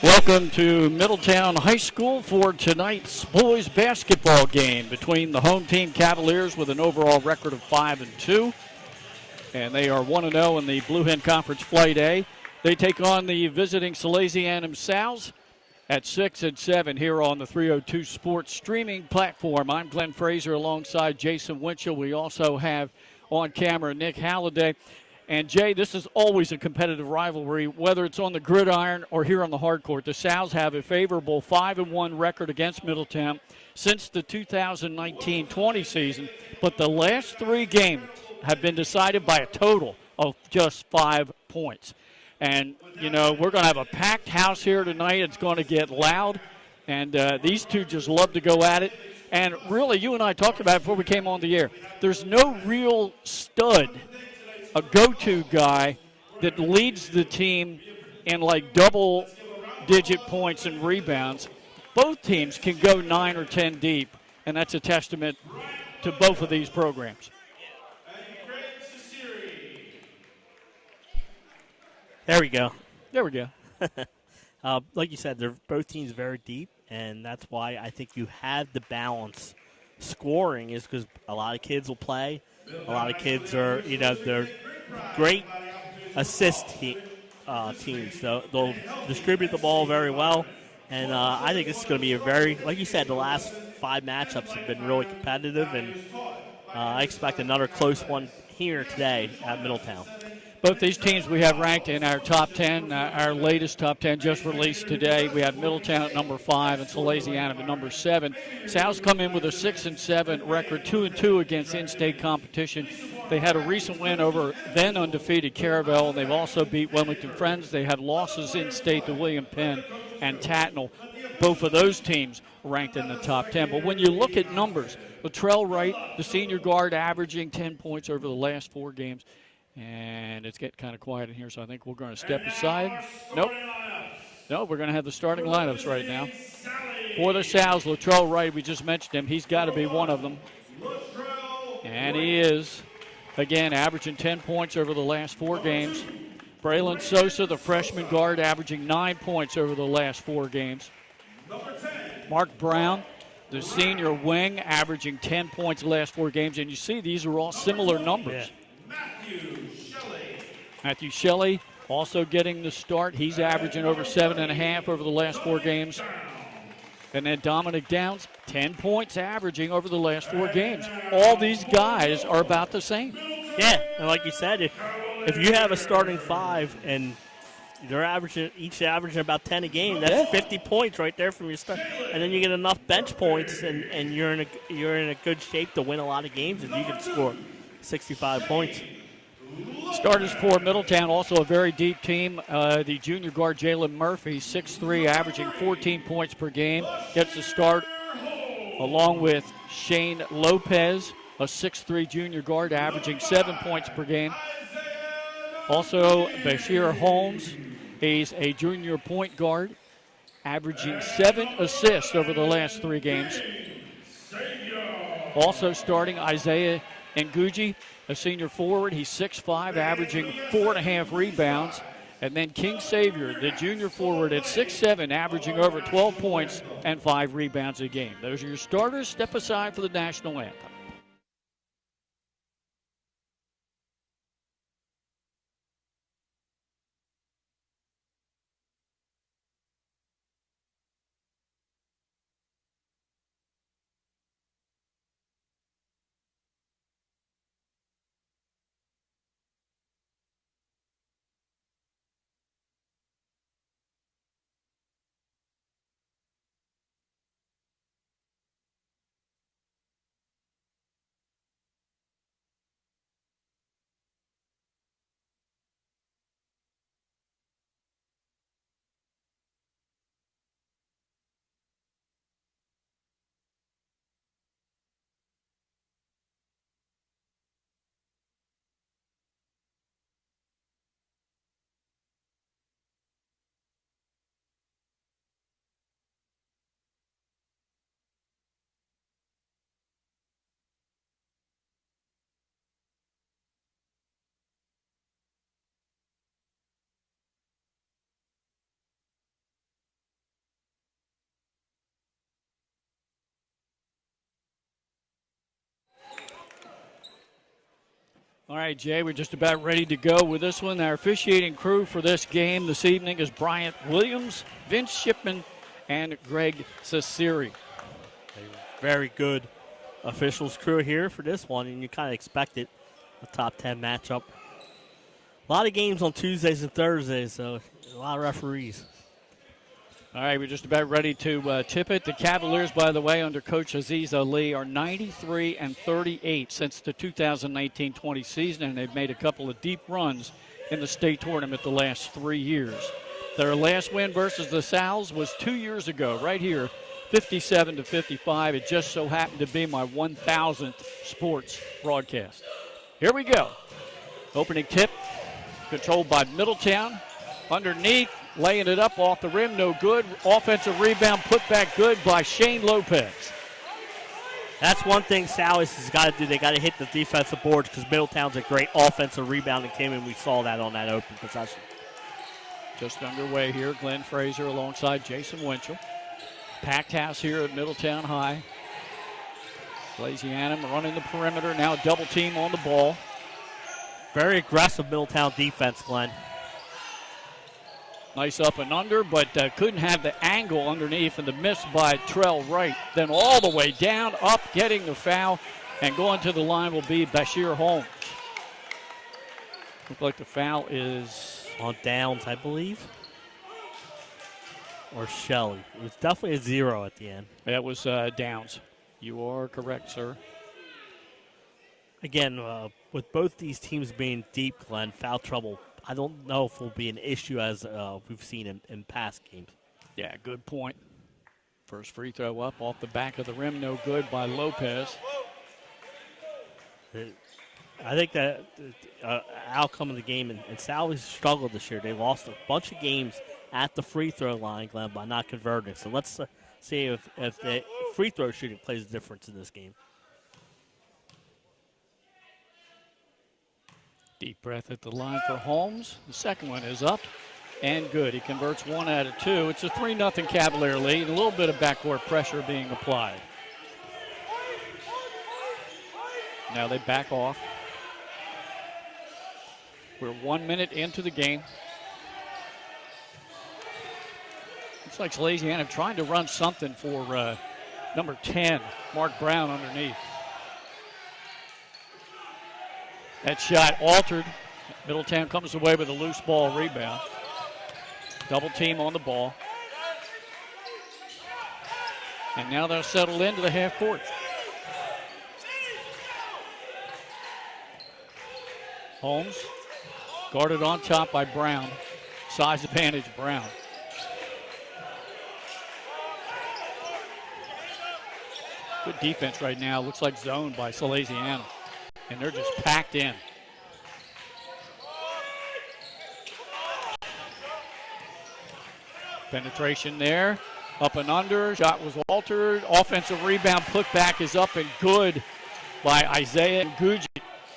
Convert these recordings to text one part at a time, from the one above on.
Welcome to Middletown High School for tonight's boys basketball game between the home team Cavaliers with an overall record of 5-2. And they are 1-0 in the Blue Hen Conference Flight A. They take on the visiting Salesianum Sows at 6-7 here on the 302 Sports streaming platform. I'm Glenn Fraser alongside Jason Winchell. We also have on camera Nick Halliday. And, Jay, this is always a competitive rivalry, whether it's on the gridiron or here on the hard court. The Sows have a favorable 5-1 record against Middletown since the 2019-20 season, but the last three games have been decided by a total of just 5 points. And, you know, we're going to have a packed house here tonight. It's going to get loud, and these two just love to go at it. And, really, you and I talked about it before we came on the air. There's no real stud, a go-to guy that leads the team in like double-digit points and rebounds. Both teams can go 9 or 10 deep, and that's a testament to both of these programs. There we go. There we go. Like you said, they're both teams very deep, and that's why I think you have the balance. Scoring is because a lot of kids will play. A lot of kids are, they're great assist teams. So they'll distribute the ball very well. And I think this is going to be a very, like you said, the last 5 matchups have been really competitive. And I expect another close one here today at Middletown. Both these teams we have ranked in our top 10. Our latest top 10 just released today. We have Middletown at number 5 and Salesianum at number 7. Sows come in with a 6-7 record, 2-2 against in-state competition. They had a recent win over then undefeated Caravel, and they've also beat Wilmington Friends. They had losses in-state to William Penn and Tatnall. Both of those teams ranked in the top 10. But when you look at numbers, Latrell Wright, the senior guard, averaging 10 points over the last 4 games. And it's getting kind of quiet in here, so I think we're going to step aside. Nope. No, we're going to have the starting lineups right now. For the Sows, Latrell Wright, we just mentioned him. He's got to be one of them. And he is, again, averaging 10 points over the last 4 games. Braylon Sosa, the freshman guard, averaging 9 points over the last 4 games. Mark Brown, the senior wing, averaging 10 points the last 4 games. And you see these are all similar numbers. Yeah. Matthew Shelley also getting the start. He's averaging over 7.5 over the last 4 games. And then Dominic Downs, 10 points averaging over the last 4 games. All these guys are about the same. Yeah, and like you said, if you have a starting 5 and they're each averaging about 10 a game, that's 50 points right there from your start. And then you get enough bench points, and you're in a good shape to win a lot of games if you can score 65 points. Starters for Middletown, also a very deep team. The junior guard, Jalen Murphy, 6'3", averaging 14 points per game, gets the start, along with Shane Lopez, a 6'3" junior guard, averaging 7 points per game. Also, Bashir Holmes, he's a junior point guard, averaging 7 assists over the last 3 games. Also starting Isaiah Nguji, a senior forward. He's 6'5", averaging 4.5 rebounds. And then King Savior, the junior forward, at 6'7", averaging over 12 points and 5 rebounds a game. Those are your starters. Step aside for the national anthem. All right, Jay, we're just about ready to go with this one. Our officiating crew for this game this evening is Bryant Williams, Vince Shipman, and Greg Cesari. Very good officials crew here for this one, and you kind of expect it, a top 10 matchup. A lot of games on Tuesdays and Thursdays, so a lot of referees. All right, we're just about ready to tip it. The Cavaliers, by the way, under Coach Aziz Ali, are 93-38 since the 2019-20 season, and they've made a couple of deep runs in the state tournament the last 3 years. Their last win versus the Sals was 2 years ago, right here, 57-55. It just so happened to be my 1,000th sports broadcast. Here we go. Opening tip, controlled by Middletown. Underneath, laying it up off the rim, no good. Offensive rebound, put back good by Shane Lopez. That's one thing Salis has got to do. They got to hit the defensive boards because Middletown's a great offensive rebounding team, and we saw that on that open possession. Just underway here, Glenn Fraser alongside Jason Winchell. Packed house here at Middletown High. Salesianum running the perimeter, now a double team on the ball. Very aggressive Middletown defense, Glenn. Nice up and under, but couldn't have the angle underneath, and the miss by Trell Wright. Then all the way down, up, getting the foul, and going to the line will be Bashir Holmes. Looks like the foul is on Downs, I believe, or Shelley. It was definitely a 0 at the end. That was Downs. You are correct, sir. Again, with both these teams being deep, Glenn, foul trouble, I don't know if it will be an issue as we've seen in past games. Yeah, good point. First free throw up off the back of the rim, no good by Lopez. I think that outcome of the game, and Sally's struggled this year. They lost a bunch of games at the free throw line, Glenn, by not converting. So let's see if the free throw shooting plays a difference in this game. Deep breath at the line for Holmes. The second one is up and good. He converts 1 out of 2. It's a 3-0 Cavalier lead. A little bit of backcourt pressure being applied. Now they back off. We're 1 minute into the game. Looks like Salesianum trying to run something for number 10, Mark Brown, underneath. That shot altered. Middletown comes away with a loose ball rebound. Double team on the ball. And now they'll settle into the half court. Holmes guarded on top by Brown. Size advantage, Brown. Good defense right now. Looks like zone by Salesianum. And they're just packed in. Penetration there. Up and under. Shot was altered. Offensive rebound put back is up and good by Isaiah Nguji.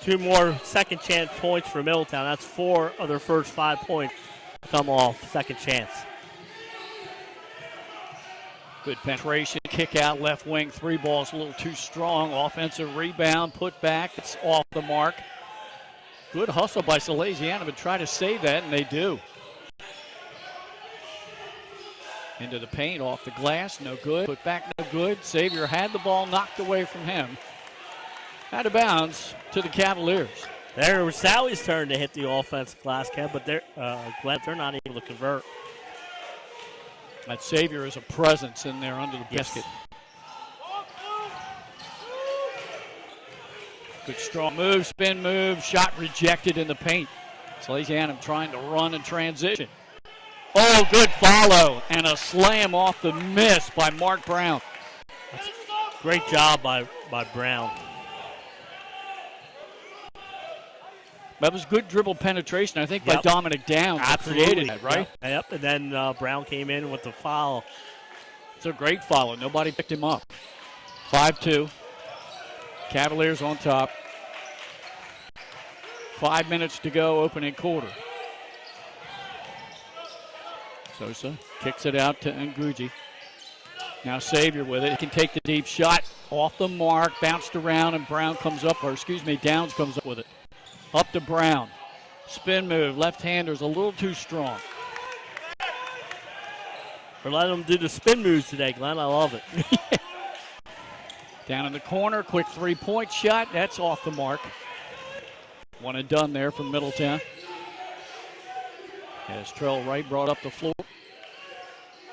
2 more second chance points for Middletown. That's 4 of their first 5 points come off second chance. Good penetration, kick out, left wing, 3 balls a little too strong. Offensive rebound, put back, it's off the mark. Good hustle by Salesianum to try to save that, and they do. Into the paint, off the glass, no good. Put back, no good. Xavier had the ball knocked away from him. Out of bounds to the Cavaliers. There was Sally's turn to hit the offensive glass, Kev, but they're not able to convert. That Xavier is a presence in there under the biscuit. Good strong move, spin move, shot rejected in the paint. Salesianum trying to run and transition. Oh, good follow and a slam off the miss by Mark Brown. That's great job by Brown. That was good dribble penetration, I think, by Dominic Downs. Absolutely. Created that, right? Yep. And then Brown came in with the foul. It's a great follow. Nobody picked him up. 5-2. Cavaliers on top. 5 minutes to go, opening quarter. Sosa kicks it out to Nguji. Now Xavier with it. He can take the deep shot off the mark, bounced around, and Downs comes up with it. Up to Brown. Spin move. Left-hander's a little too strong. We're letting them do the spin moves today, Glenn. I love it. Down in the corner. Quick three-point shot. That's off the mark. One and done there from Middletown. As Trell Wright brought up the floor.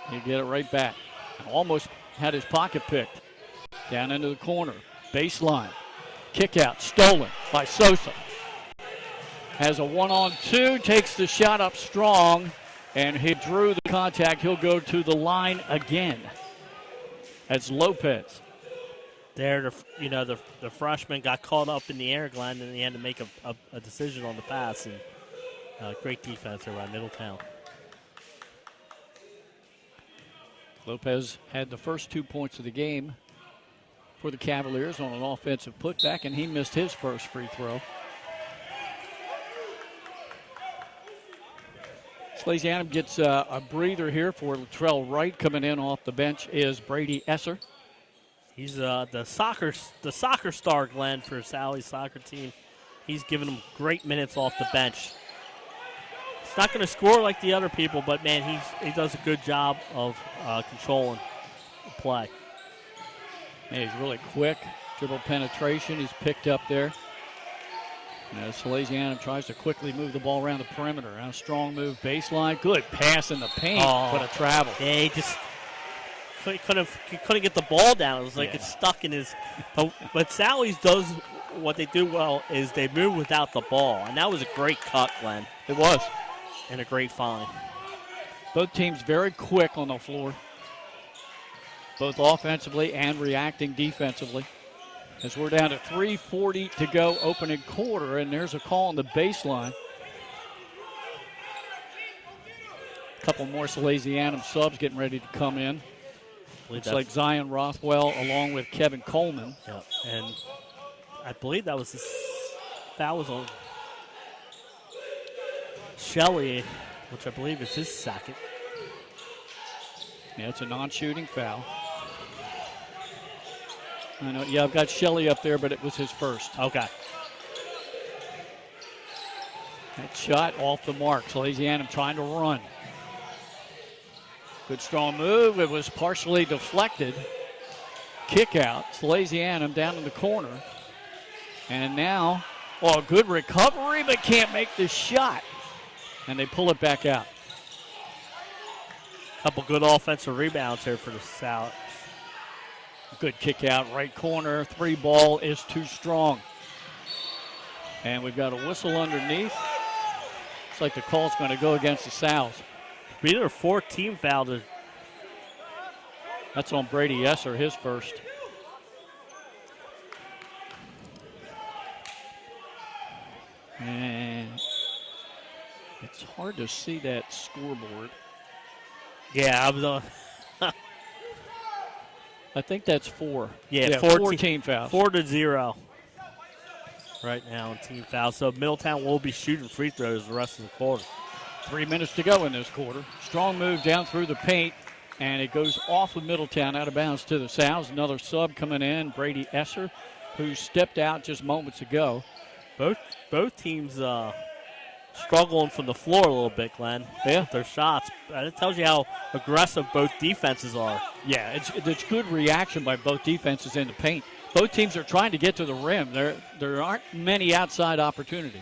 He get it right back. Almost had his pocket picked. Down into the corner. Baseline. Kick out. Stolen by Sosa. Has a 1-on-2. Takes the shot up strong. And he drew the contact. He'll go to the line again. That's Lopez. There, the freshman got caught up in the air, Glenn, and he had to make a decision on the pass. And great defense there by Middletown. Lopez had the first 2 points of the game for the Cavaliers on an offensive putback, and he missed his first free throw. Salesianum gets a breather here for Latrell Wright. Coming in off the bench is Brady Esser. He's the soccer star, Glenn, for Sally's soccer team. He's giving them great minutes off the bench. He's not going to score like the other people, but, man, he does a good job of controlling the play. Man, he's really quick. Dribble penetration. He's picked up there. Salesianum tries to quickly move the ball around the perimeter. A strong move baseline. Good pass in the paint, but a travel. Yeah, he just couldn't get the ball down. It was like it's stuck in his. But Sally's does what they do well is they move without the ball, and that was a great cut, Glenn. It was. And a great find. Both teams very quick on the floor, both offensively and reacting defensively. As we're down to 3:40 to go, opening quarter, and there's a call on the baseline. A couple more Salesianum subs getting ready to come in. Looks like Zion Rothwell along with Kevin Coleman. Yep. And I believe that was foul was on Shelley, which I believe is his second. Yeah, it's a non-shooting foul. I know. Yeah, I've got Shelley up there, but it was his first. Okay. That shot off the mark. Salesianum trying to run. Good strong move. It was partially deflected. Kick out. Salesianum down in the corner. And now, good recovery, but can't make the shot. And they pull it back out. Couple good offensive rebounds here for the South. Good kick out, right corner. Three ball is too strong. And we've got a whistle underneath. Looks like the call's going to go against the Sows. Be their fourth team foul. That's on Brady Esser, his first. And it's hard to see that scoreboard. Yeah, I was on. I think that's four. Yeah, 14 fouls. 4-0 right now in team fouls. So Middletown will be shooting free throws the rest of the quarter. 3 minutes to go in this quarter. Strong move down through the paint, and it goes off of Middletown out of bounds to the Sows. Another sub coming in, Brady Esser, who stepped out just moments ago. Both teams struggling from the floor a little bit, Glenn. Yeah. With their shots. It tells you how aggressive both defenses are. Yeah, it's good reaction by both defenses in the paint. Both teams are trying to get to the rim. There aren't many outside opportunities.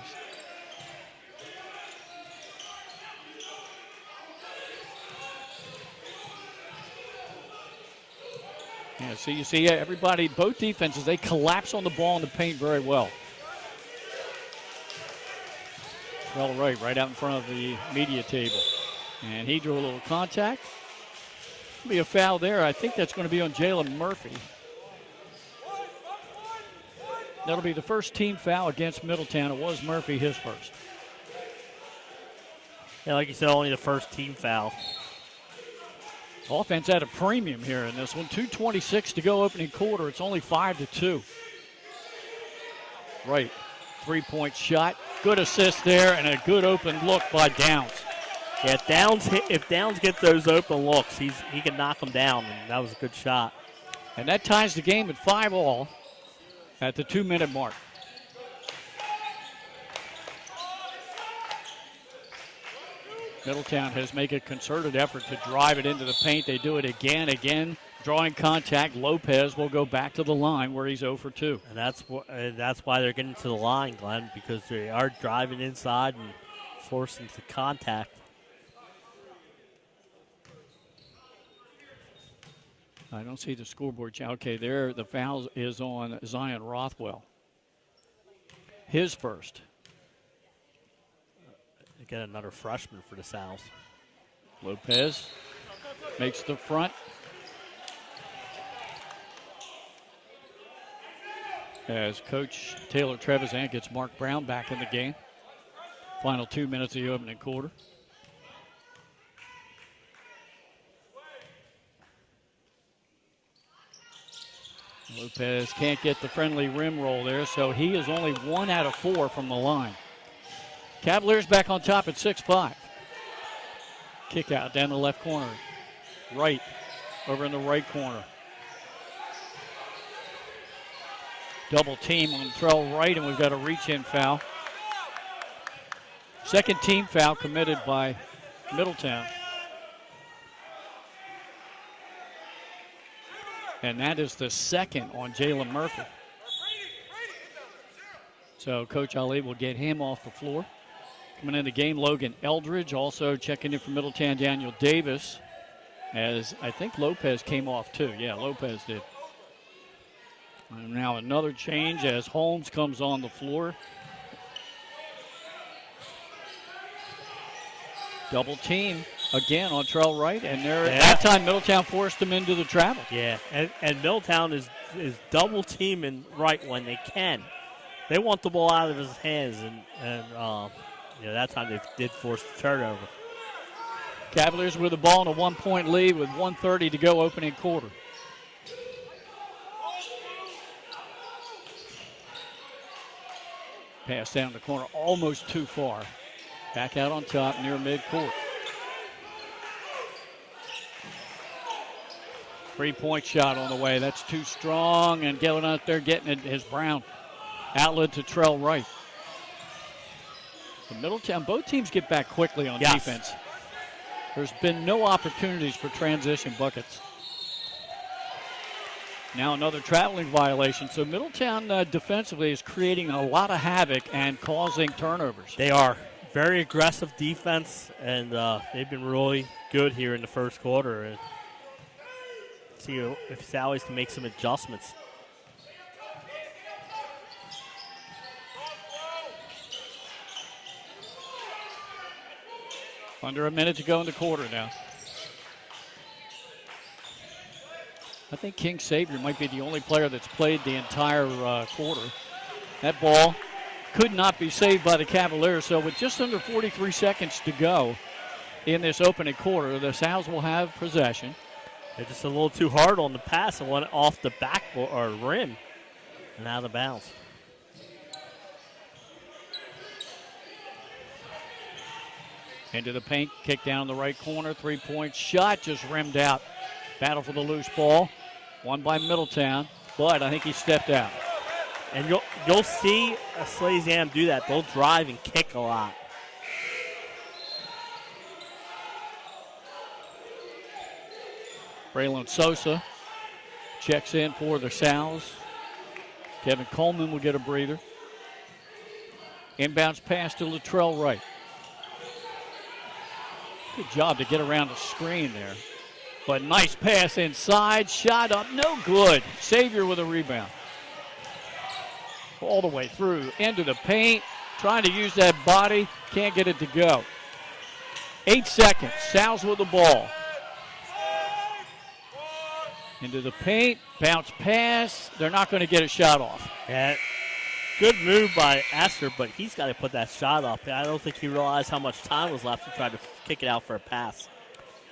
Yeah, so you see everybody, both defenses, they collapse on the ball in the paint very well. Well, right out in front of the media table. And he drew a little contact. Be a foul there. I think that's going to be on Jalen Murphy. That'll be the first team foul against Middletown. It was Murphy, his first. Yeah, like you said, only the first team foul. Offense at a premium here in this one. 2:26 to go opening quarter. It's only 5-2. Right. 3-point shot. Good assist there and a good open look by Downs. Yeah, if Downs gets those open looks, he can knock them down, and that was a good shot. And that ties the game at 5-all at the 2-minute mark. Middletown has made a concerted effort to drive it into the paint. They do it again, drawing contact. Lopez will go back to the line where he's 0 for 2. And that's why they're getting to the line, Glenn, because they are driving inside and forcing to contact. I don't see the scoreboard. Okay, there the foul is on Zion Rothwell. His first. Again, another freshman for the Sows. Lopez makes the front. As Coach Taylor Trevisan gets Mark Brown back in the game. Final 2 minutes of the opening quarter. Lopez can't get the friendly rim roll there, so he is only 1 out of 4 from the line. Cavaliers back on top at 6-5. Kick out down the left corner. Right, over in the right corner. Double team on Trell Wright, and we've got a reach-in foul. Second team foul committed by Middletown. And that is the second on Jalen Murphy. So Coach Ali will get him off the floor. Coming in the game, Logan Eldridge. Also checking in for Middletown, Daniel Davis. As I think Lopez came off too. Yeah, Lopez did. And now another change as Holmes comes on the floor. Double team again on Trell Wright, and there at that time Middletown forced him into the travel. Yeah, and Middletown is double teaming Wright when they can. They want the ball out of his hands, and that time they did force the turnover. Cavaliers with the ball in a 1-point lead with 1:30 to go opening quarter. Pass down the corner, almost too far. Back out on top near midcourt. 3-point shot on the way. That's too strong, and getting out there getting it is Brown. Outlet to Trell Wright. The Middletown, both teams get back quickly on defense. There's been no opportunities for transition buckets. Now another traveling violation. So Middletown defensively is creating a lot of havoc and causing turnovers. They are. Very aggressive defense, and they've been really good here in the first quarter. And see if Sally's can make some adjustments. Under a minute to go in the quarter now. I think King Savior might be the only player that's played the entire quarter. That ball could not be saved by the Cavaliers. So with just under 43 seconds to go in this opening quarter, the Sows will have possession. They're just a little too hard on the pass and went off the backboard or rim and out of bounds. Into the paint, kick down the right corner, 3-point shot, just rimmed out. Battle for the loose ball, won by Middletown, but I think he stepped out. And you'll see a Salesianum do that. They'll drive and kick a lot. Braylon Sosa checks in for the Sows. Kevin Coleman will get a breather. Inbounds pass to Latrell Wright. Good job to get around the screen there. But nice pass inside, shot up, no good. Savior with a rebound. All the way through, into the paint, trying to use that body, can't get it to go. 8 seconds, Sows with the ball. Into the paint, bounce pass, they're not going to get a shot off. Yeah, good move by Astor, but he's got to put that shot up. I don't think he realized how much time was left to try to kick it out for a pass.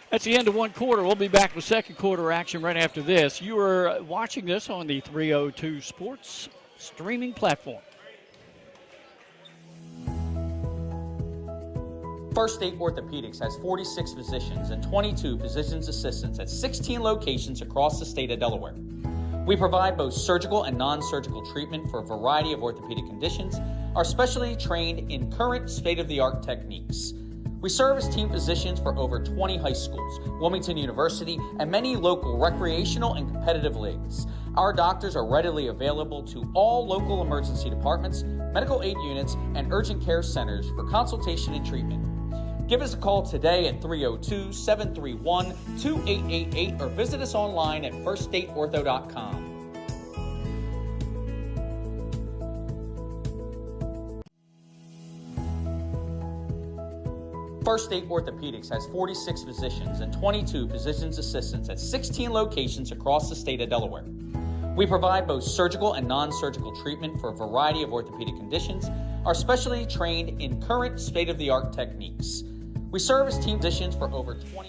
That's the end of one quarter. We'll be back with second quarter action right after this. You are watching this on the 302 Sports streaming platform. First State Orthopedics has 46 physicians and 22 physician's assistants at 16 locations across the state of Delaware. We provide both surgical and non-surgical treatment for a variety of orthopedic conditions, are specially trained in current state-of-the-art techniques. We serve as team physicians for over 20 high schools, Wilmington University, and many local recreational and competitive leagues. Our doctors are readily available to all local emergency departments, medical aid units, and urgent care centers for consultation and treatment. Give us a call today at 302-731-2888 or visit us online at firststateortho.com. First State Orthopedics has 46 physicians and 22 physician's assistants at 16 locations across the state of Delaware. We provide both surgical and non-surgical treatment for a variety of orthopedic conditions, are specially trained in current state-of-the-art techniques. We serve as team physicians for over 20. All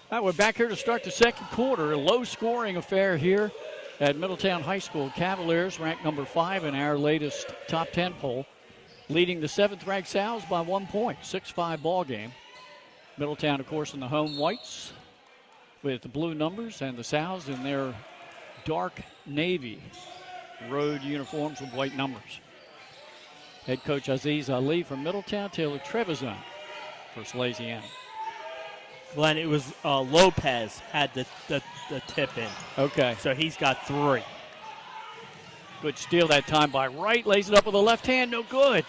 right, we're back here to start the second quarter. A low-scoring affair here at Middletown High School. Cavaliers ranked number 5 in our latest top 10 poll, leading the 7th-ranked Sows by 1 point, 6-5 ball game. Middletown, of course, in the home whites with the blue numbers, and the Sows in their dark navy road uniforms with white numbers. Head coach Aziz Ali from Middletown, Taylor Trevisan for Salesianum. Glenn, it was Lopez had the tip in. Okay. So he's got 3. Good steal that time by Wright. Lays it up with the left hand. No good.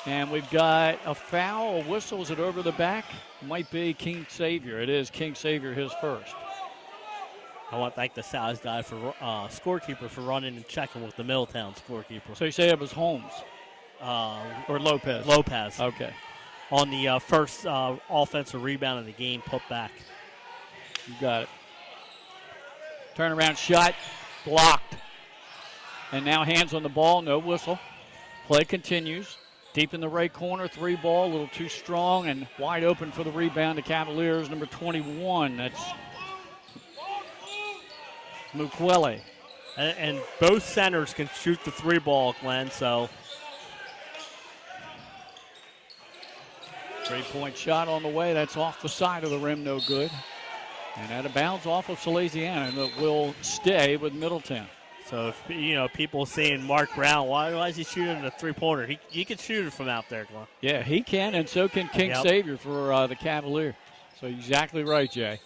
And we've got a foul, a whistle. Is it over the back? Might be King Savior. It is King Savior, his first. I want to thank the Sows guy for scorekeeper for running and checking with the Middletown scorekeeper. So you say it was Holmes or Lopez? Lopez. Okay. On the first offensive rebound of the game, put back. You got it. Turnaround shot, blocked. And now hands on the ball, no whistle. Play continues. Deep in the right corner, 3 ball, a little too strong and wide open for the rebound. The Cavaliers, number 21. That's Mukwele. And both centers can shoot the 3 ball, Glenn, so. 3-point shot on the way. That's off the side of the rim, no good. And out of bounds off of Salesianum, that will stay with Middletown. So, if, people seeing Mark Brown, why is he shooting a 3-pointer? He can shoot it from out there, Glenn. Yeah, he can, and so can King Savior for the Cavalier. So exactly right, Jay.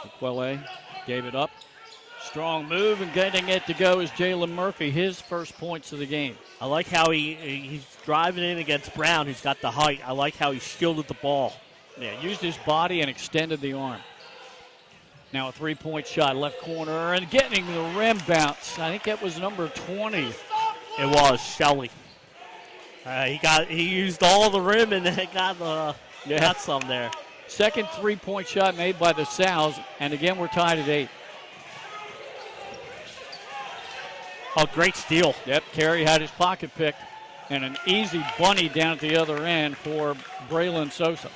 Mukwele gave it up. Strong move, and getting it to go is Jalen Murphy, his first points of the game. I like how he's driving in against Brown, who's got the height. I like how he shielded the ball. Yeah, used his body and extended the arm. Now a 3-point shot, left corner, and getting the rim bounce. I think that was number 20. It was Shelley. He used all the rim and got some there. Second 3-point shot made by the Sows, and again we're tied at 8. Oh, great steal. Yep, Carey had his pocket picked, and an easy bunny down at the other end for Braylon Sosa.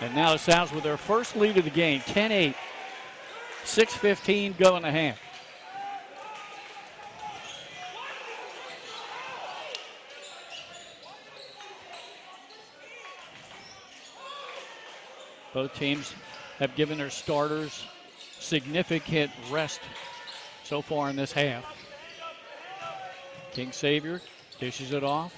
And now the Sows with their first lead of the game, 10-8. 6:15 go in the half. Both teams have given their starters significant rest so far in this half. King Savior dishes it off.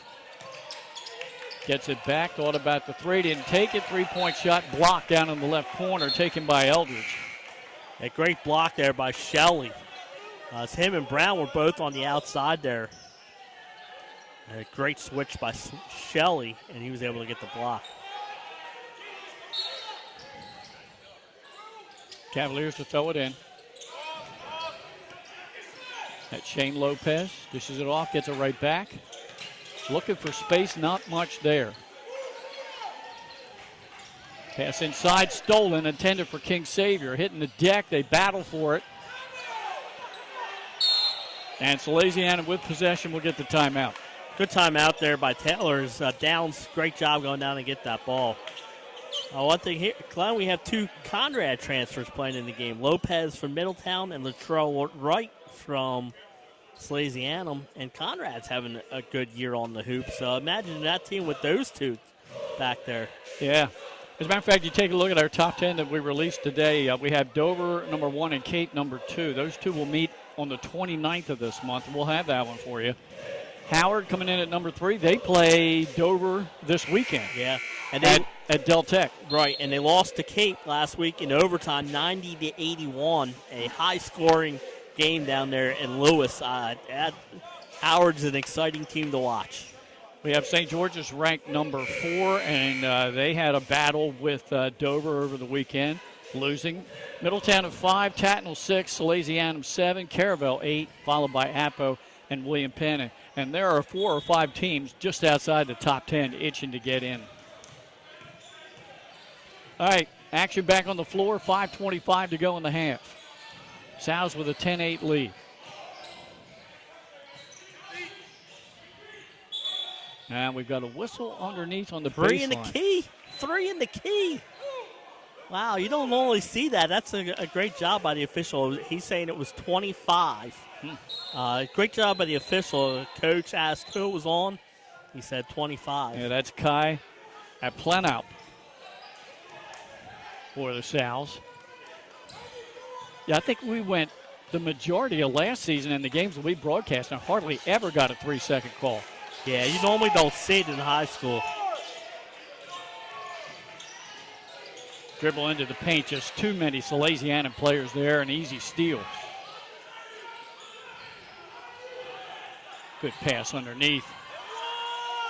Gets it back, thought about the 3, didn't take it. 3-point shot blocked down in the left corner, taken by Eldridge. A great block there by Shelley. It's him and Brown were both on the outside there. A great switch by Shelley, and he was able to get the block. Cavaliers to throw it in. That's Shane Lopez. Dishes it off, gets it right back. Looking for space, not much there. Pass inside, stolen, intended for King Savior. Hitting the deck, they battle for it. And Salesianum with possession will get the timeout. Good timeout there by Taylor's. Downs, great job going down and get that ball. One thing here, Glenn, we have 2 Conrad transfers playing in the game. Lopez from Middletown and Latrell Wright from Salesianum. And Conrad's having a good year on the hoop. So imagine that team with those 2 back there. Yeah. As a matter of fact, you take a look at our top 10 that we released today. We have Dover, number 1, and Kate, number 2. Those 2 will meet on the 29th of this month. We'll have that one for you. Howard coming in at number 3. They play Dover this weekend. Yeah, and they, at Del Tech. Right, and they lost to Cape last week in overtime, 90-81. A high-scoring game down there in Lewis. Howard's an exciting team to watch. We have St. George's ranked number 4, and they had a battle with Dover over the weekend, losing. Middletown at 5, Tatnall 6, Salesianum 7, Caravel 8, followed by Appo and William Penn. And there are 4 or 5 teams just outside the top 10 itching to get in. All right, action back on the floor, 5:25 to go in the half. Sows with a 10-8 lead. And we've got a whistle underneath on the baseline. 3 in the key. 3 in the key. Wow, you don't normally see that. That's a great job by the official. He's saying it was 25. Great job by the official. Coach asked who it was on. He said 25. Yeah, that's Kai at Plenaup for the Sows. Yeah, I think we went the majority of last season in the games that we broadcast and hardly ever got a 3-second call. Yeah, you normally don't see it in high school. Dribble into the paint, just too many Salesianum players there, an easy steal. Good pass underneath.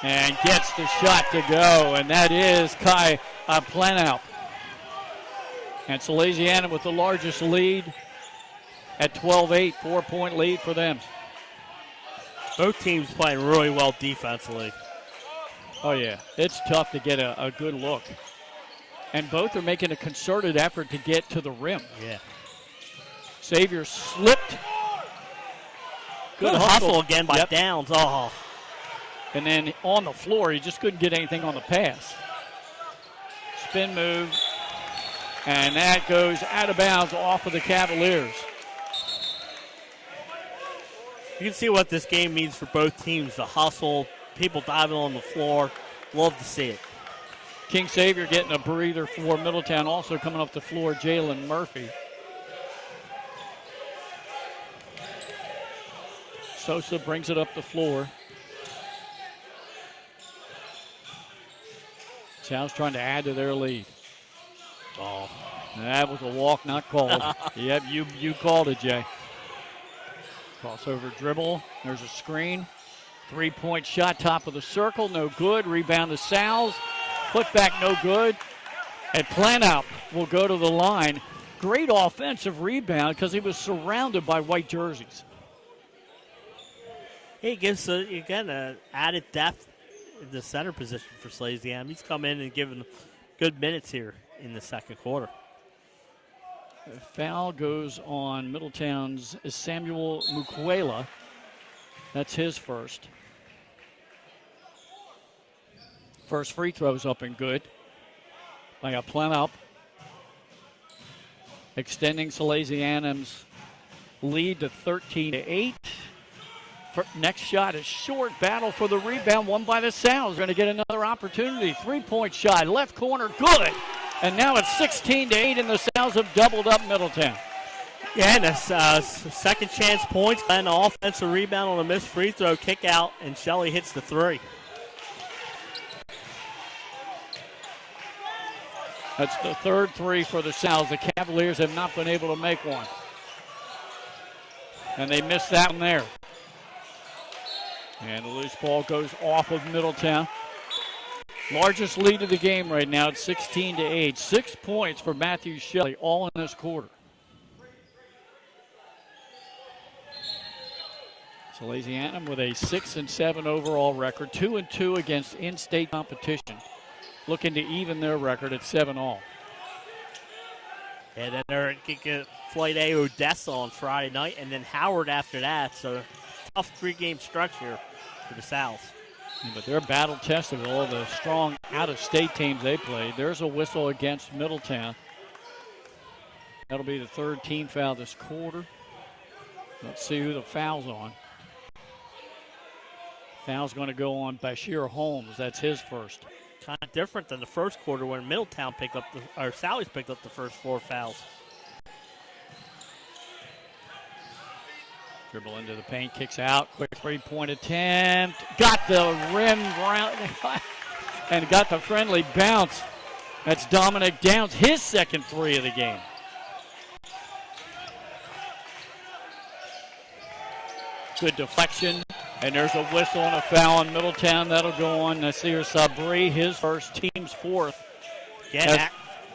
And gets the shot to go, and that is Kai Plenaup. And Salesianum with the largest lead at 12-8, 4-point lead for them. Both teams playing really well defensively. Oh, yeah. It's tough to get a good look. And both are making a concerted effort to get to the rim. Yeah. Xavier slipped. Good hustle again by Downs. Oh. And then on the floor, he just couldn't get anything on the pass. Spin move. And that goes out of bounds off of the Cavaliers. You can see what this game means for both teams. The hustle, people diving on the floor. Love to see it. King Xavier getting a breather for Middletown. Also coming off the floor, Jalen Murphy. Sosa brings it up the floor. Sounds trying to add to their lead. Oh, that was a walk not called. Yep, you called it, Jay. Crossover dribble. There's a screen. 3-point shot, top of the circle, no good. Rebound to Sal's. Put back, no good. And Plenaup will go to the line. Great offensive rebound because he was surrounded by white jerseys. He gives, again, an added depth in the center position for Salesianum. He's come in and given good minutes here in the second quarter. The foul goes on Middletown's Samuel Mukwela. That's his first. First free throw's up and good. By a Plenaup. Extending Salesianum's lead to 13-8. Next shot is short. Battle for the rebound. Won by the Sounds. Going to get another opportunity. 3-point shot. Left corner. Good. And now it's 16-8, and the Sounds have doubled up Middletown. Yeah, and a second chance points. And an offensive rebound on a missed free throw. Kick out, and Shelley hits the 3. That's the third 3 for the Sounds. The Cavaliers have not been able to make one. And they missed that one there. And the loose ball goes off of Middletown. Largest lead of the game right now. It's 16-8. 6 points for Matthew Shelley, all in this quarter. Salesianum with a 6-7 overall record, 2-2 against in-state competition. Looking to even their record at 7-all. And then they're at Flight A Odessa on Friday night, and then Howard after that. So tough 3-game stretch here for the South. Yeah, but they're battle tested with all the strong out-of-state teams they played. There's a whistle against Middletown. That'll be the third team foul this quarter. Let's see who the foul's on. Foul's going to go on Bashir Holmes. That's his first. Kind of different than the first quarter when Middletown picked up or Sally's picked up the first 4 fouls. Dribble into the paint, kicks out, quick three-point attempt. Got the rim round and got the friendly bounce. That's Dominic Downs, his second three of the game. Good deflection, and there's a whistle and a foul on Middletown. That'll go on Nasir Sabri, his first, team's fourth. Again,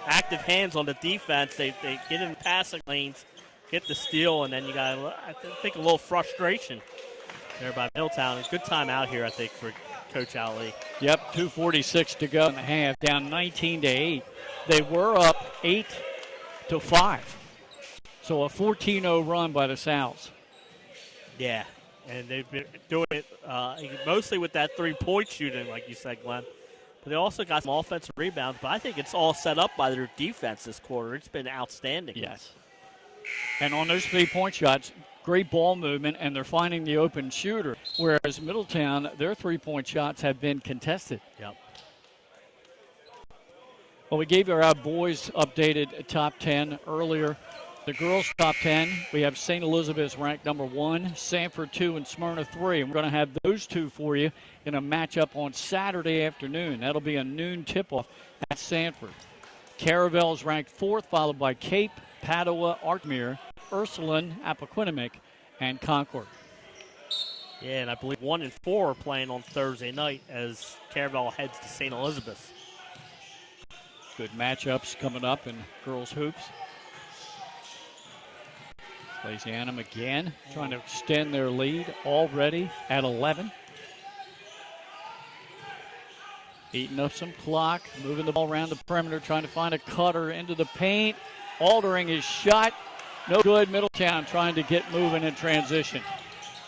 active hands on the defense. They get in the passing lanes, get the steal, and then you got, I think, a little frustration there by Middletown. A good time out here, I think, for Coach Ali. Yep, 2:46 to go in the half, down 19-8. They were up 8-5. So a 14-0 run by the Sal's. Yeah, and they've been doing it mostly with that three-point shooting, like you said, Glenn. But they also got some offensive rebounds, but I think it's all set up by their defense this quarter. It's been outstanding. Yes. And on those three-point shots, great ball movement, and they're finding the open shooter. Whereas Middletown, their three-point shots have been contested. Yep. Well, we gave you our boys' updated top 10 earlier. The girls' top 10, we have St. Elizabeth's ranked number 1, Sanford 2, and Smyrna 3. And we're going to have those two for you in a matchup on Saturday afternoon. That'll be a noon tip-off at Sanford. Caravel is ranked 4th, followed by Cape, Padua, Artmere, Ursuline, Appoquinimink, and Concord. Yeah, and I believe 1 and 4 are playing on Thursday night as Caravel heads to St. Elizabeth. Good matchups coming up in girls' hoops. Salesianum again trying to extend their lead already at 11. Eating up some clock, moving the ball around the perimeter, trying to find a cutter into the paint. Altering his shot. No good. Middletown trying to get moving in transition.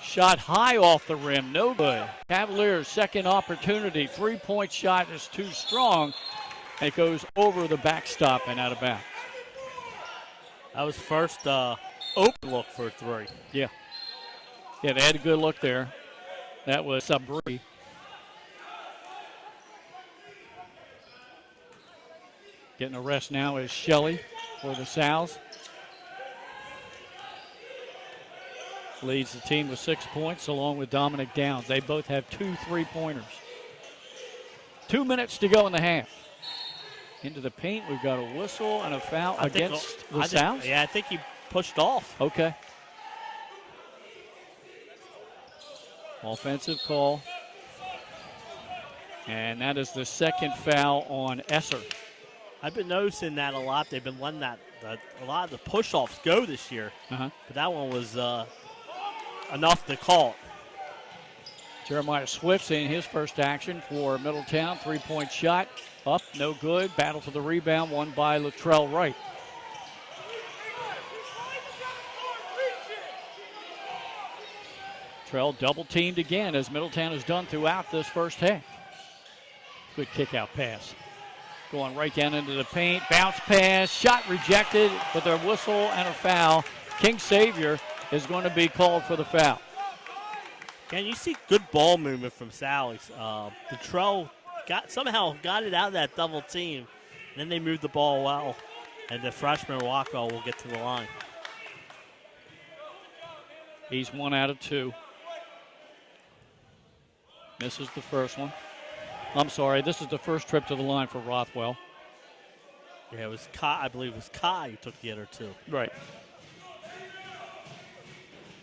Shot high off the rim. No good. Cavaliers' second opportunity. Three-point shot is too strong. It goes over the backstop and out of bounds. That was first open look for a three. Yeah, they had a good look there. That was Sabri. Getting a rest now is Shelley for the Sal's. Leads the team with 6 points along with Dominic Downs. They both have 2 3-pointers. 2 minutes to go in the half. Into the paint, we've got a whistle and a foul against the Sal's. Yeah, I think he pushed off. Okay. Offensive call. And that is the second foul on Esser. I've been noticing that a lot. They've been letting a lot of the push-offs go this year. Uh-huh. But that one was enough to call it. Jeremiah Swift in his first action for Middletown. 3-point shot. Up, no good. Battle for the rebound, won by Latrell Wright. Trell double-teamed again, as Middletown has done throughout this first half. Good kick-out pass. Going right down into the paint. Bounce pass. Shot rejected, but their whistle and a foul. King Savior is going to be called for the foul. Can you see good ball movement from Sally's? Trell somehow got it out of that double team. And then they moved the ball well. And the freshman Rockwell will get to the line. He's 1 out of 2. Misses the first one. I'm sorry, this is the first trip to the line for Rothwell. Yeah, it was Kai, I believe it was Kai who took the other 2. Right.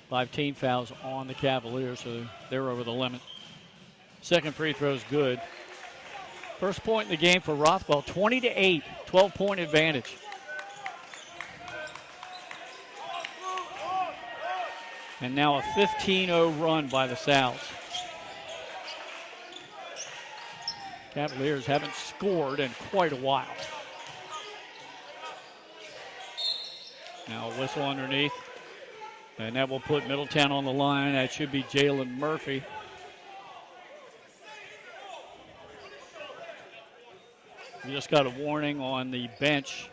5 team fouls on the Cavaliers, so they're over the limit. Second free throw is good. First point in the game for Rothwell, 20-8, 12-point advantage. And now a 15-0 run by the Sal's. Cavaliers haven't scored in quite a while. Now a whistle underneath. And that will put Middletown on the line. That should be Jalen Murphy. We just got a warning on the bench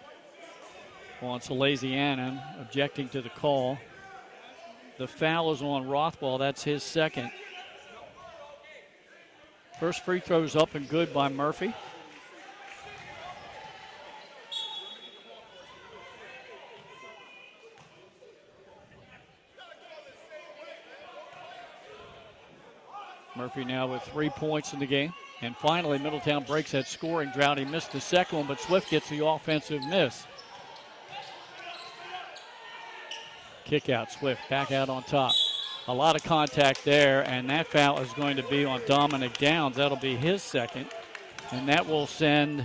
on Salesianum, objecting to the call. The foul is on Rothwell. That's his second. First free throw is up and good by Murphy. Murphy now with 3 points in the game. And finally, Middletown breaks that scoring drought. He missed the second one, but Swift gets the offensive miss. Kick out, Swift back out on top. A lot of contact there, and that foul is going to be on Dominic Downs. That'll be his second, and that will send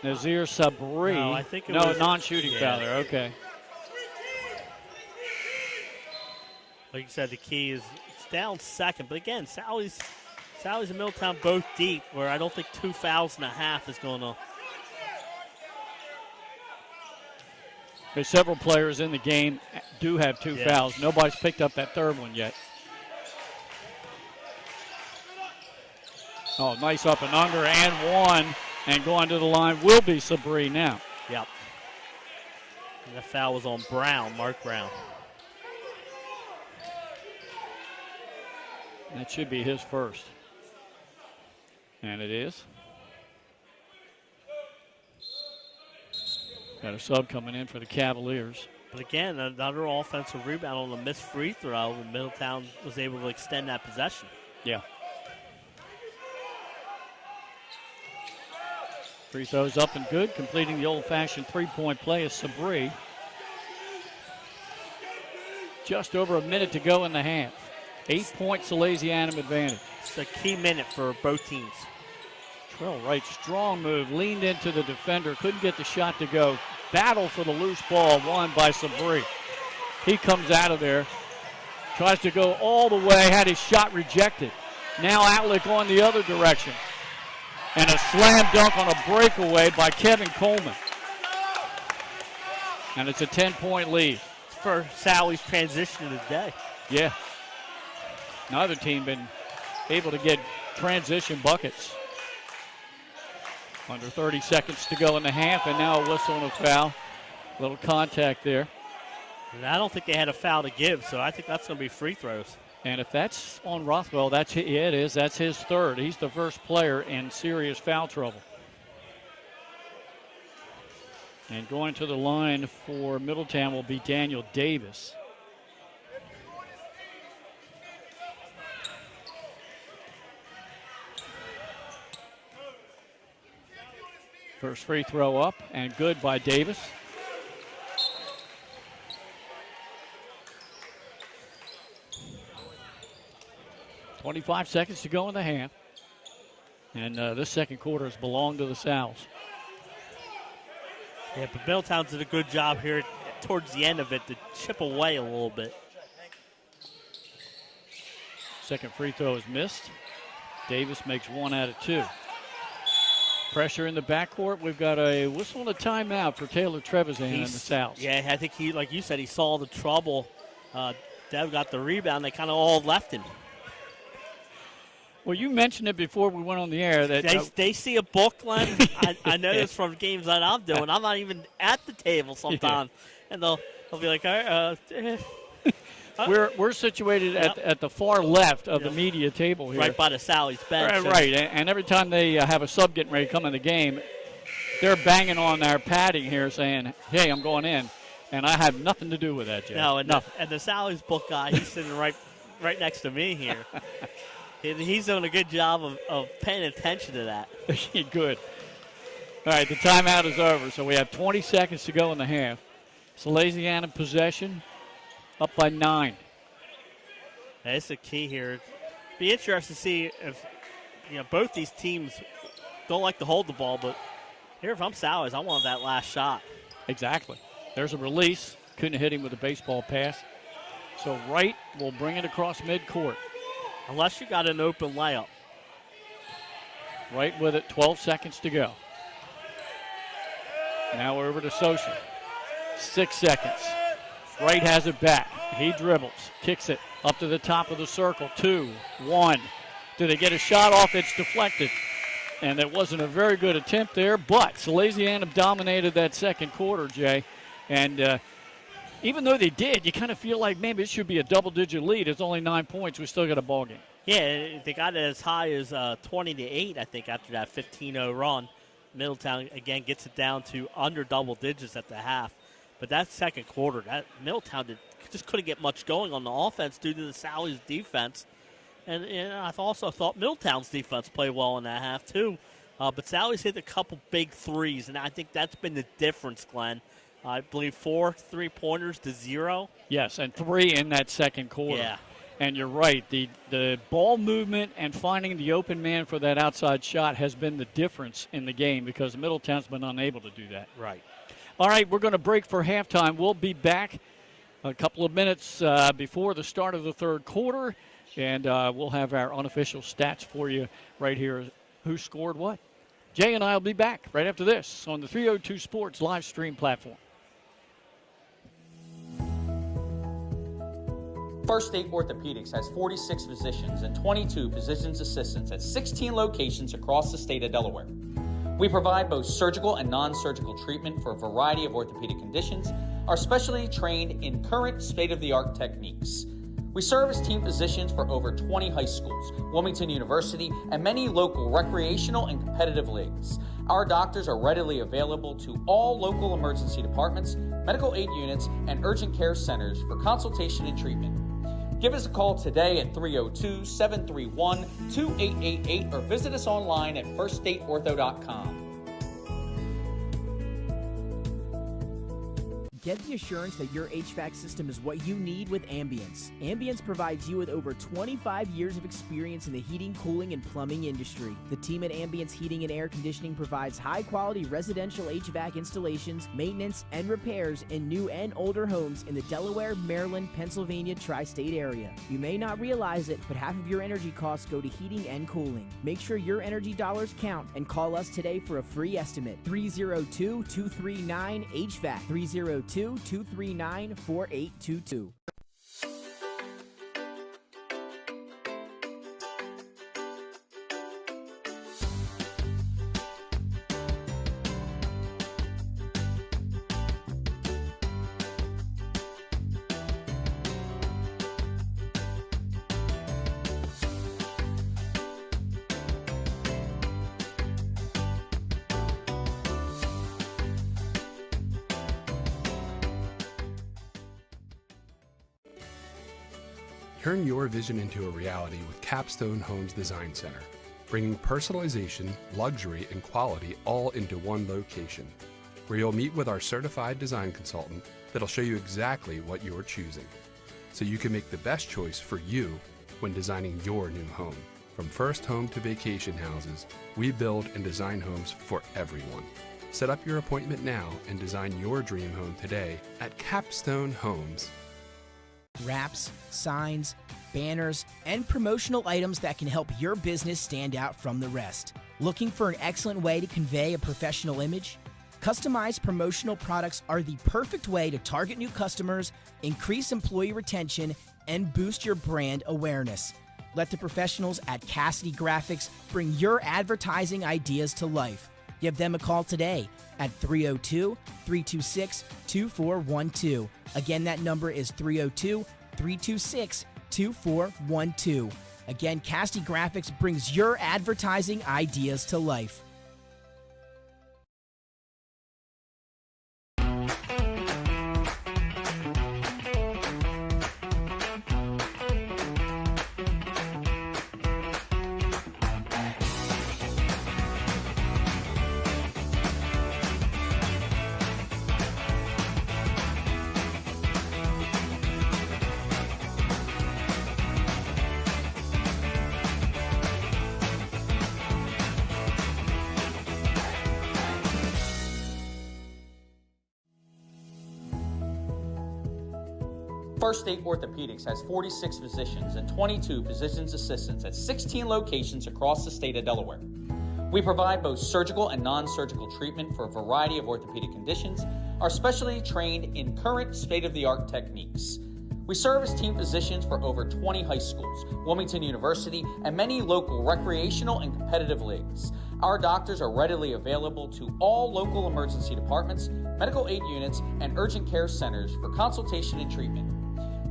Nazir Sabri. No, I think it was non-shooting foul there. Okay. Like you said, the key is it's down second, but again, Sally's and Middletown both deep, where I don't think 2 fouls and a half is going to. There's several players in the game do have 2 fouls. Nobody's picked up that third one yet. Oh, nice up and under and one. And going to the line will be Sabri now. Yep. And the foul was on Brown, Mark Brown. That should be his first. And it is. Got a sub coming in for the Cavaliers. But again, another offensive rebound on a missed free throw, and Middletown was able to extend that possession. Yeah. Free throws up and good. Completing the old-fashioned three-point play is Sabri. Just over a minute to go in the half. 8-point Salesianum advantage. It's a key minute for both teams. Trell Wright, strong move, leaned into the defender, couldn't get the shot to go. Battle for the loose ball, won by Sabri. He comes out of there, tries to go all the way, had his shot rejected. Now Outlick on the other direction. And a slam dunk on a breakaway by Kevin Coleman. And it's a 10-point lead. For Sally's transition of the day. Yeah. Neither team been able to get transition buckets. Under 30 seconds to go in the half, and now a whistle and a foul. A little contact there. And I don't think they had a foul to give, so I think that's going to be free throws. And if that's on Rothwell, it is. That's his third. He's the first player in serious foul trouble. And going to the line for Middletown will be Daniel Davis. First free throw up and good by Davis. .25 seconds to go in the half. And this second quarter has belonged to the Sows. Yeah, but Middletown did a good job here towards the end of it to chip away a little bit. Second free throw is missed. Davis makes 1 out of 2. Pressure in the backcourt. We've got a whistle and a timeout for Taylor Trevisan in the South. Yeah, I think he, like you said, he saw the trouble. Dev got the rebound. They kind of all left him. Well, you mentioned it before we went on the air. That they see a book, Len. I know this from games that I'm doing. I'm not even at the table sometimes. Yeah. And they'll be like, all right, We're situated at the far left of the media table here. Right by the Sally's bench. Right. And every time they have a sub getting ready to come in the game, they're banging on their padding here saying, hey, I'm going in. And I have nothing to do with that, Jay. No, and the Sally's book guy, he's sitting right next to me here. He's doing a good job of paying attention to that. Good. All right, the timeout is over, so we have 20 seconds to go in the half. Salesianum possession. Up by 9. That's the key here. Be interesting to see if both these teams don't like to hold the ball, but here if I'm Sally's, I want that last shot. Exactly. There's a release. Couldn't hit him with a baseball pass. So Wright will bring it across midcourt. Unless you got an open layup. Wright with it. 12 seconds to go. Now we're over to Social. 6 seconds. Wright has it back. He dribbles, kicks it up to the top of the circle. 2, 1. Do they get a shot off? It's deflected. And it wasn't a very good attempt there, but Salesianum dominated that second quarter, Jay. And even though they did, you kind of feel like maybe it should be a double-digit lead. It's only 9 points. We still got a ball game. Yeah, they got it as high as 20-8, I think, after that 15-0 run. Middletown, again, gets it down to under double digits at the half. But that second quarter, that Middletown just couldn't get much going on the offense due to the Sally's defense. And I've also thought Middletown's defense played well in that half, too. But Sally's hit a couple big threes, and I think that's been the difference, Glenn. I believe 4 3-pointers to 0. Yes, and 3 in that second quarter. Yeah. And you're right. The ball movement and finding the open man for that outside shot has been the difference in the game because Middletown's been unable to do that. Right. All right, we're going to break for halftime. We'll be back a couple of minutes before the start of the third quarter, and we'll have our unofficial stats for you right here. Who scored what? Jay and I will be back right after this on the 302 Sports live stream platform. First State Orthopedics has 46 physicians and 22 physicians assistants at 16 locations across the state of Delaware. We provide both surgical and non-surgical treatment for a variety of orthopedic conditions, are specially trained in current state-of-the-art techniques. We serve as team physicians for over 20 high schools, Wilmington University, and many local recreational and competitive leagues. Our doctors are readily available to all local emergency departments, medical aid units, and urgent care centers for consultation and treatment. Give us a call today at 302-731-2888 or visit us online at firststateortho.com. Get the assurance that your HVAC system is what you need with Ambience. Ambience provides you with over 25 years of experience in the heating, cooling, and plumbing industry. The team at Ambience Heating and Air Conditioning provides high-quality residential HVAC installations, maintenance, and repairs in new and older homes in the Delaware, Maryland, Pennsylvania tri-state area. You may not realize it, but half of your energy costs go to heating and cooling. Make sure your energy dollars count and call us today for a free estimate. 302-239-HVAC. 302-239-4822. Turn your vision into a reality with Capstone Homes Design Center, bringing personalization, luxury, and quality all into one location, where you'll meet with our certified design consultant that'll show you exactly what you're choosing, so you can make the best choice for you when designing your new home. From first home to vacation houses, we build and design homes for everyone. Set up your appointment now and design your dream home today at Capstone Homes. Wraps, signs, banners, and promotional items that can help your business stand out from the rest. Looking for an excellent way to convey a professional image? Customized promotional products are the perfect way to target new customers, increase employee retention, and boost your brand awareness. Let the professionals at Cassidy Graphics bring your advertising ideas to life. Give them a call today at 302-326-2412. Again, that number is 302-326-2412. Again, Cassidy Graphics brings your advertising ideas to life. First State Orthopedics has 46 physicians and 22 physicians assistants at 16 locations across the state of Delaware. We provide both surgical and non-surgical treatment for a variety of orthopedic conditions, are specially trained in current state-of-the-art techniques. We serve as team physicians for over 20 high schools, Wilmington University, and many local recreational and competitive leagues. Our doctors are readily available to all local emergency departments, medical aid units, and urgent care centers for consultation and treatment.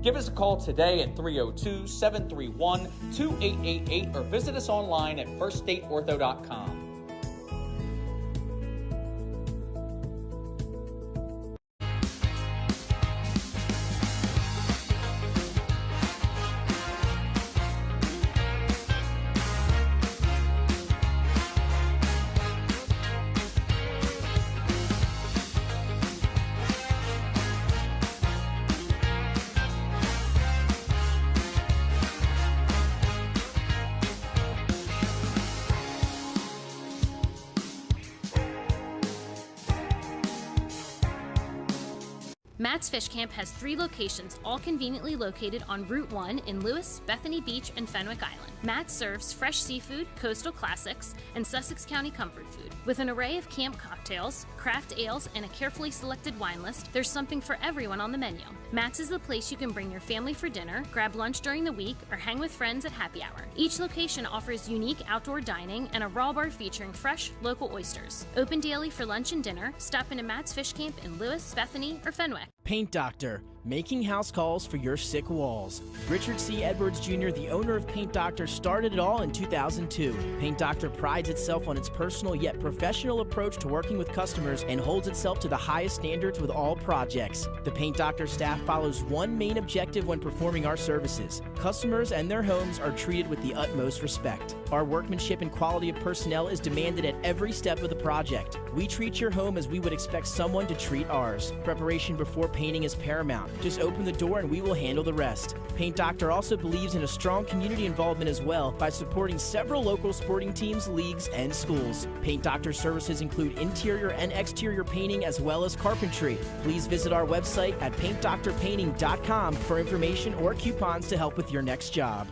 Give us a call today at 302-731-2888 or visit us online at firststateortho.com. Matt's Fish Camp has 3 locations, all conveniently located on Route 1 in Lewis, Bethany Beach, and Fenwick Island. Matt serves fresh seafood, coastal classics, and Sussex County comfort food. With an array of camp cocktails, craft ales, and a carefully selected wine list, there's something for everyone on the menu. Matt's is the place you can bring your family for dinner, grab lunch during the week, or hang with friends at happy hour. Each location offers unique outdoor dining and a raw bar featuring fresh, local oysters. Open daily for lunch and dinner. Stop into Matt's Fish Camp in Lewis, Bethany, or Fenwick. Paint Doctor, making house calls for your sick walls. Richard C. Edwards Jr., the owner of Paint Doctor, started it all in 2002. Paint Doctor prides itself on its personal yet professional approach to working with customers and holds itself to the highest standards with all projects. The Paint Doctor staff follows one main objective when performing our services. Customers and their homes are treated with the utmost respect. Our workmanship and quality of personnel is demanded at every step of the project. We treat your home as we would expect someone to treat ours. Preparation before painting is paramount. Just open the door and we will handle the rest. Paint Doctor also believes in a strong community involvement as well by supporting several local sporting teams, leagues, and schools. Paint Doctor services include interior and exterior painting as well as carpentry. Please visit our website at paintdoctorpainting.com for information or coupons to help with your next job.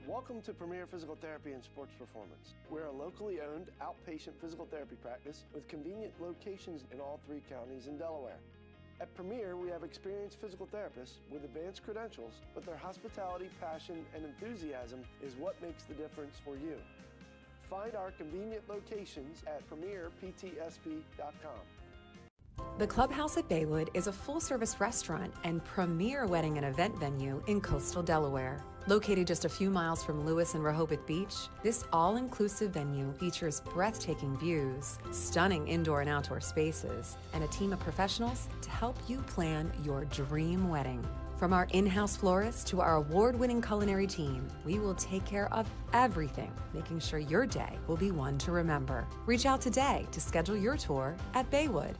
Welcome to Premier Physical Therapy and Sports Performance. We're a locally owned outpatient physical therapy practice with convenient locations in all 3 counties in Delaware. At Premier, we have experienced physical therapists with advanced credentials, but their hospitality, passion, and enthusiasm is what makes the difference for you. Find our convenient locations at premierptsp.com. The Clubhouse at Baywood is a full-service restaurant and premier wedding and event venue in coastal Delaware. Located just a few miles from Lewis and Rehoboth Beach, this all-inclusive venue features breathtaking views, stunning indoor and outdoor spaces, and a team of professionals to help you plan your dream wedding. From our in-house florist to our award-winning culinary team, we will take care of everything, making sure your day will be one to remember. Reach out today to schedule your tour at Baywood.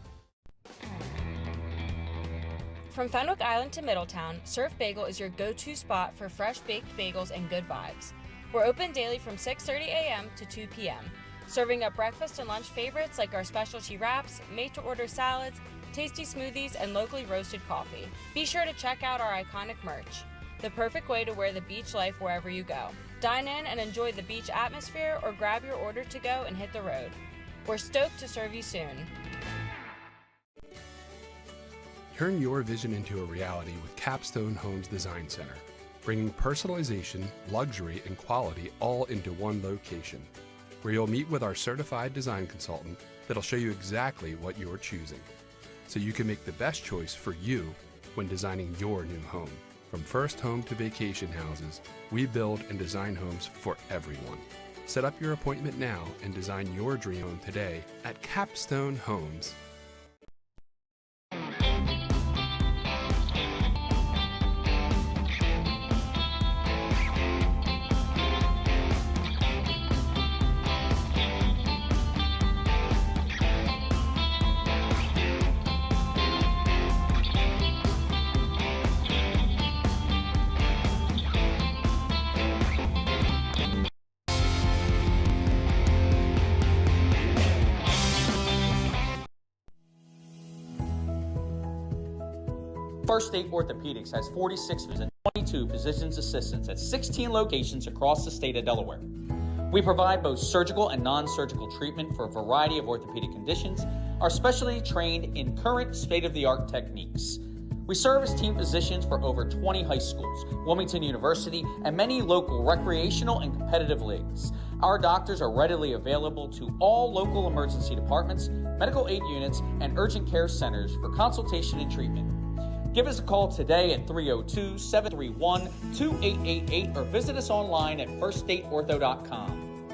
From Fenwick Island to Middletown, Surf Bagel is your go-to spot for fresh baked bagels and good vibes. We're open daily from 6:30 a.m. to 2 p.m., serving up breakfast and lunch favorites like our specialty wraps, made-to-order salads, tasty smoothies, and locally roasted coffee. Be sure to check out our iconic merch, the perfect way to wear the beach life wherever you go. Dine in and enjoy the beach atmosphere or grab your order to go and hit the road. We're stoked to serve you soon. Turn your vision into a reality with Capstone Homes Design Center, bringing personalization, luxury, and quality all into one location, where you'll meet with our certified design consultant that'll show you exactly what you're choosing, so you can make the best choice for you when designing your new home. From first home to vacation houses, we build and design homes for everyone. Set up your appointment now and design your dream home today at Capstone Homes. First State Orthopedics has 46 and 22 physician's assistants at 16 locations across the state of Delaware. We provide both surgical and non-surgical treatment for a variety of orthopedic conditions, are specially trained in current state-of-the-art techniques. We serve as team physicians for over 20 high schools, Wilmington University, and many local recreational and competitive leagues. Our doctors are readily available to all local emergency departments, medical aid units, and urgent care centers for consultation and treatment. Give us a call today at 302-731-2888 or visit us online at firststateortho.com.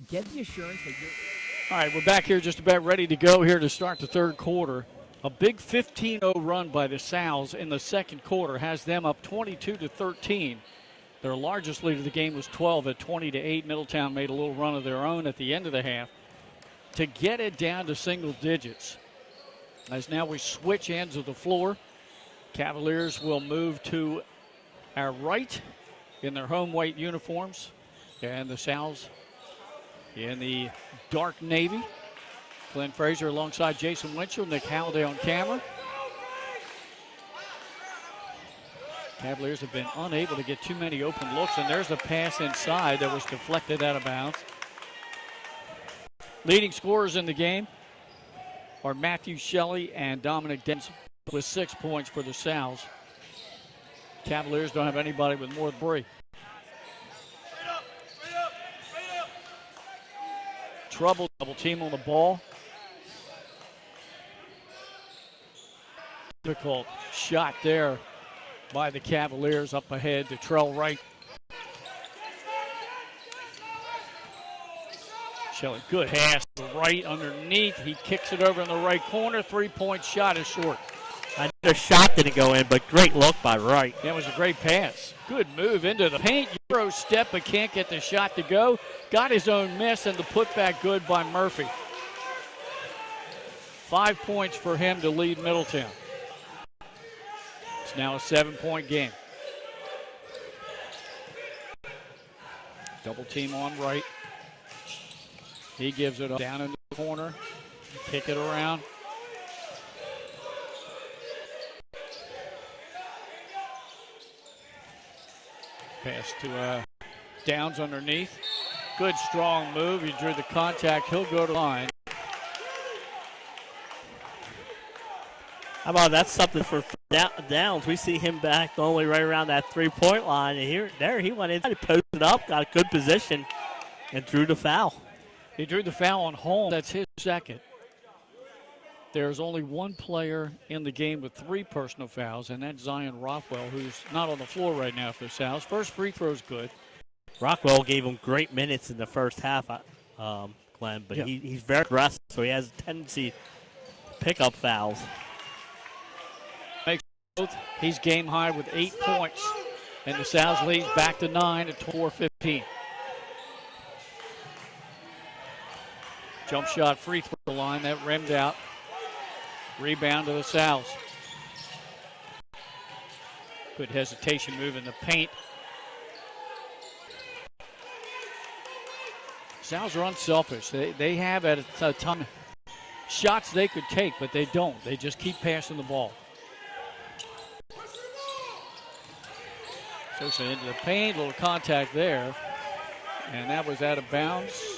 Get the assurance that you're... All right, we're back here just about ready to go here to start the third quarter. A big 15-0 run by the Sals in the second quarter has them up 22-13. Their largest lead of the game was 12 at 20-8. Middletown made a little run of their own at the end of the half to get it down to single digits. As now we switch ends of the floor, Cavaliers will move to our right in their home white uniforms, and the Sals in the dark navy. Glenn Fraser alongside Jason Winchell, Nick Halliday on camera. Cavaliers have been unable to get too many open looks, and there's a pass inside that was deflected out of bounds. Leading scorers in the game are Matthew Shelley and Dominic Denson with 6 points for the Sows. Cavaliers don't have anybody with more than 3. Trouble, double team on the ball. Difficult shot there by the Cavaliers up ahead to Trell Wright. Shelley, good pass to Wright underneath. He kicks it over in the right corner. 3-point shot is short. Another shot didn't go in, but great look by Wright. That was a great pass. Good move into the paint. Euro step, but can't get the shot to go. Got his own miss, and the putback good by Murphy. 5 points for him to lead Middletown. It's now a 7-point game. Double team on Wright. He gives it up down in the corner. Kick it around. Pass to Downs underneath. Good strong move. He drew the contact. He'll go to line. How about that's something for Downs? We see him back only right around that 3-point line. And there he went in, he posted up, got a good position, and drew the foul. He drew the foul on Holmes. That's his second. There's only one player in the game with 3 personal fouls, and that's Zion Rockwell, who's not on the floor right now for the Sows. First free throw's good. Rockwell gave him great minutes in the first half, Glenn, but he's very aggressive, so he has a tendency to pick up fouls. Makes both. He's game high with 8 points, and the Sows lead back to 9 at 4:15. Jump shot free throw line, that rimmed out. Rebound to the Sows. Good hesitation move in the paint. Sows are unselfish. They have at a ton shots they could take, but they don't. They just keep passing the ball. Sosa into the paint, little contact there. And that was out of bounds.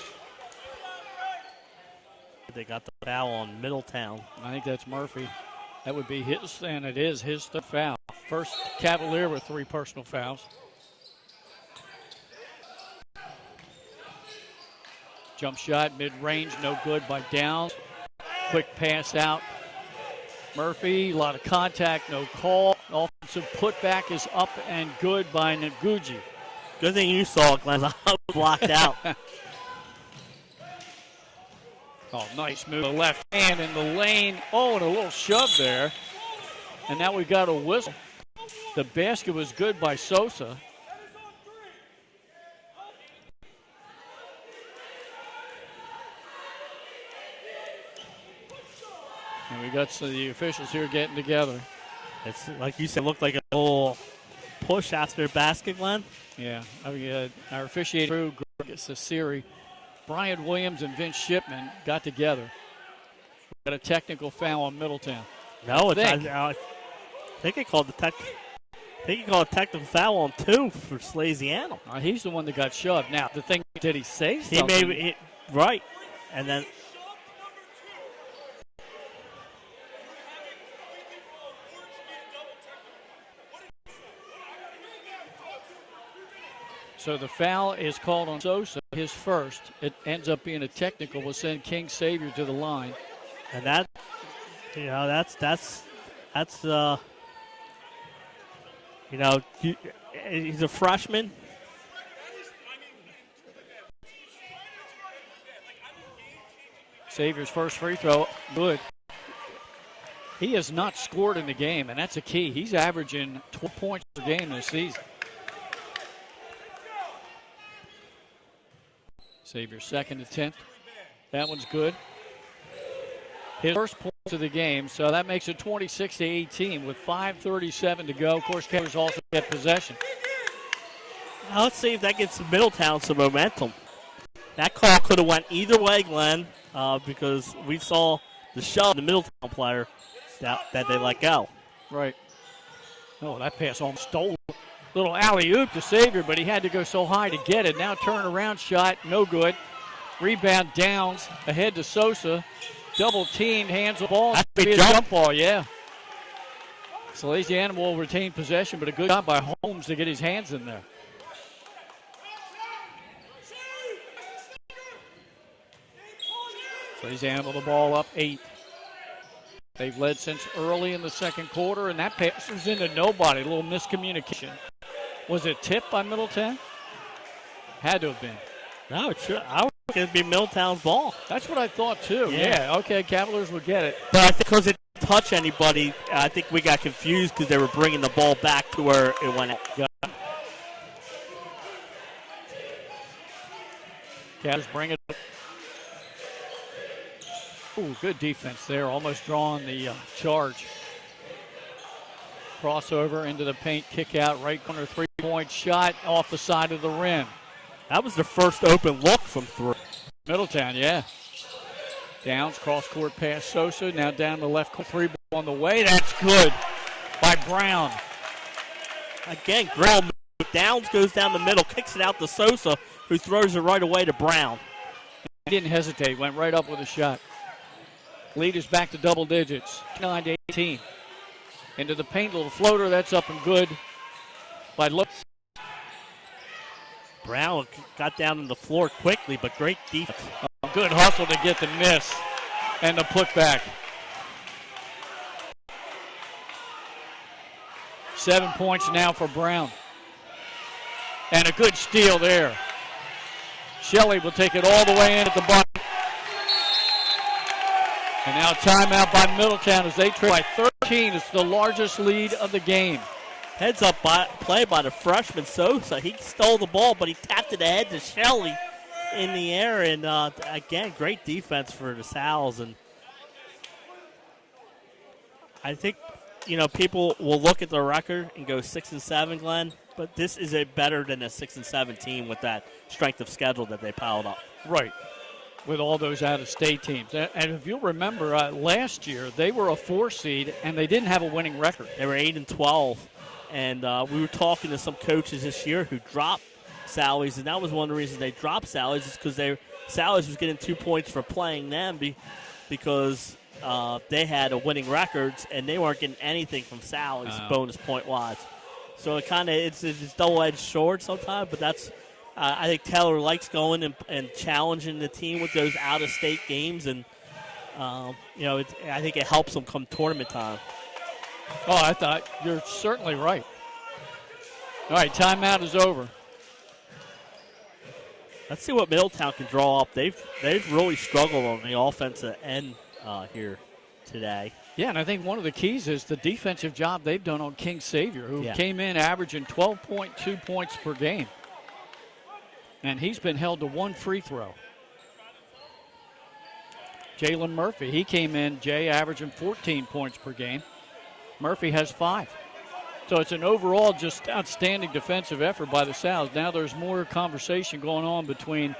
They got the foul on Middletown. I think that's Murphy. That would be his, and it is his third foul. First Cavalier with 3 personal fouls. Jump shot, mid-range, no good by Downs. Quick pass out. Murphy, a lot of contact, no call. Offensive putback is up and good by Naguji. Good thing you saw it, Glenn. I was blocked out. Oh, nice move. The left hand in the lane. Oh, and a little shove there. And now we got a whistle. The basket was good by Sosa. And we got the officials here getting together. It's like you said, looked like a little push after basket, Glenn. Yeah, I mean, our officiating crew, Greg Cesari, Brian Williams and Vince Shipman got together. We got a technical foul on Middletown. No, I think he called a technical foul on 2 for Salesianum. He's the one that got shoved. Now, the thing, did he say something? Right. And then so the foul is called on Sosa, his first. It ends up being a technical. Will send King Savior to the line. And that, he's a freshman. Savior's first free throw, good. He has not scored in the game, and that's a key. He's averaging 12 points per game this season. Savior's second attempt. That one's good. His first points of the game, so that makes it 26-18 with 5:37 to go. Of course, Cavaliers also get possession. Now let's see if that gets Middletown some momentum. That call could have went either way, Glenn, because we saw the shove, the Middletown player, that they let go. Right. Oh, that pass almost stole. Little alley-oop to Xavier, but he had to go so high to get it. Now turn-around shot, no good. Rebound Downs, ahead to Sosa. Double teamed, hands the ball. That's Be a jump. jump ball, yeah. Salesianum will retain possession, but a good job by Holmes to get his hands in there. Salesianum with the ball up 8. They've led since early in the second quarter, and that pass was into nobody. A little miscommunication. Was it tipped by Middletown? Had to have been. No, it should. I would think it'd be Middletown's ball. That's what I thought, too. Yeah. Okay, Cavaliers would get it. But I think because it didn't touch anybody, I think we got confused because they were bringing the ball back to where it went. Cavs bring it up. Ooh, good defense there. Almost drawing the charge. Crossover into the paint, kick out, right corner, three-point shot off the side of the rim. That was the first open look from 3. Middletown, yeah. Downs, cross-court pass Sosa. Now down the left corner, 3 ball on the way. That's good by Brown. Again, Grell Downs goes down the middle, kicks it out to Sosa, who throws it right away to Brown. He didn't hesitate, went right up with a shot. Lead is back to double digits, 9-18. Into the paint, little floater, that's up and good by Look. Brown got down on the floor quickly, but great defense. Good hustle to get the miss and the putback. 7 points now for Brown. And a good steal there. Shelley will take it all the way in at the bottom. And now timeout by Middletown as they trail by 13. It's the largest lead of the game. Heads up play by the freshman Sosa. He stole the ball, but he tapped it ahead to Shelley in the air. And again, great defense for the Sals. And I think, people will look at the record and go 6-7, Glenn. But this is better than a 6-7 team with that strength of schedule that they piled up. Right. With all those out-of-state teams. And if you'll remember, last year they were a 4 seed and they didn't have a winning record. They were 8-12, and we were talking to some coaches this year who dropped Sallies, and that was one of the reasons they dropped Sallies is because Sallies was getting 2 points for playing them because they had a winning records and they weren't getting anything from Sallies bonus point wise. So it kind of it's double-edged sword sometimes, but that's. I think Taylor likes going and challenging the team with those out-of-state games, and I think it helps them come tournament time. Oh, I thought you're certainly right. All right, timeout is over. Let's see what Middletown can draw up. They've really struggled on the offensive end here today. Yeah, and I think one of the keys is the defensive job they've done on King Xavier, who came in averaging 12.2 points per game. And he's been held to 1 free throw. Jalen Murphy, he came in, averaging 14 points per game. Murphy has 5. So it's an overall just outstanding defensive effort by the Sals. Now there's more conversation going on between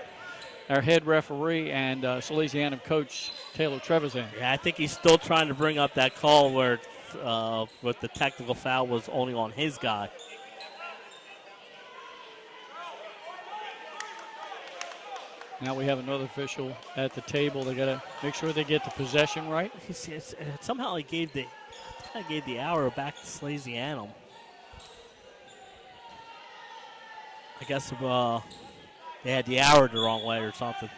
our head referee and Salesianum coach Taylor Trevisan. Yeah, I think he's still trying to bring up that call where with the technical foul was only on his guy. Now we have another official at the table. They got to make sure they get the possession right. Somehow he gave the arrow back to Salesianum. I guess they had the arrow the wrong way or something.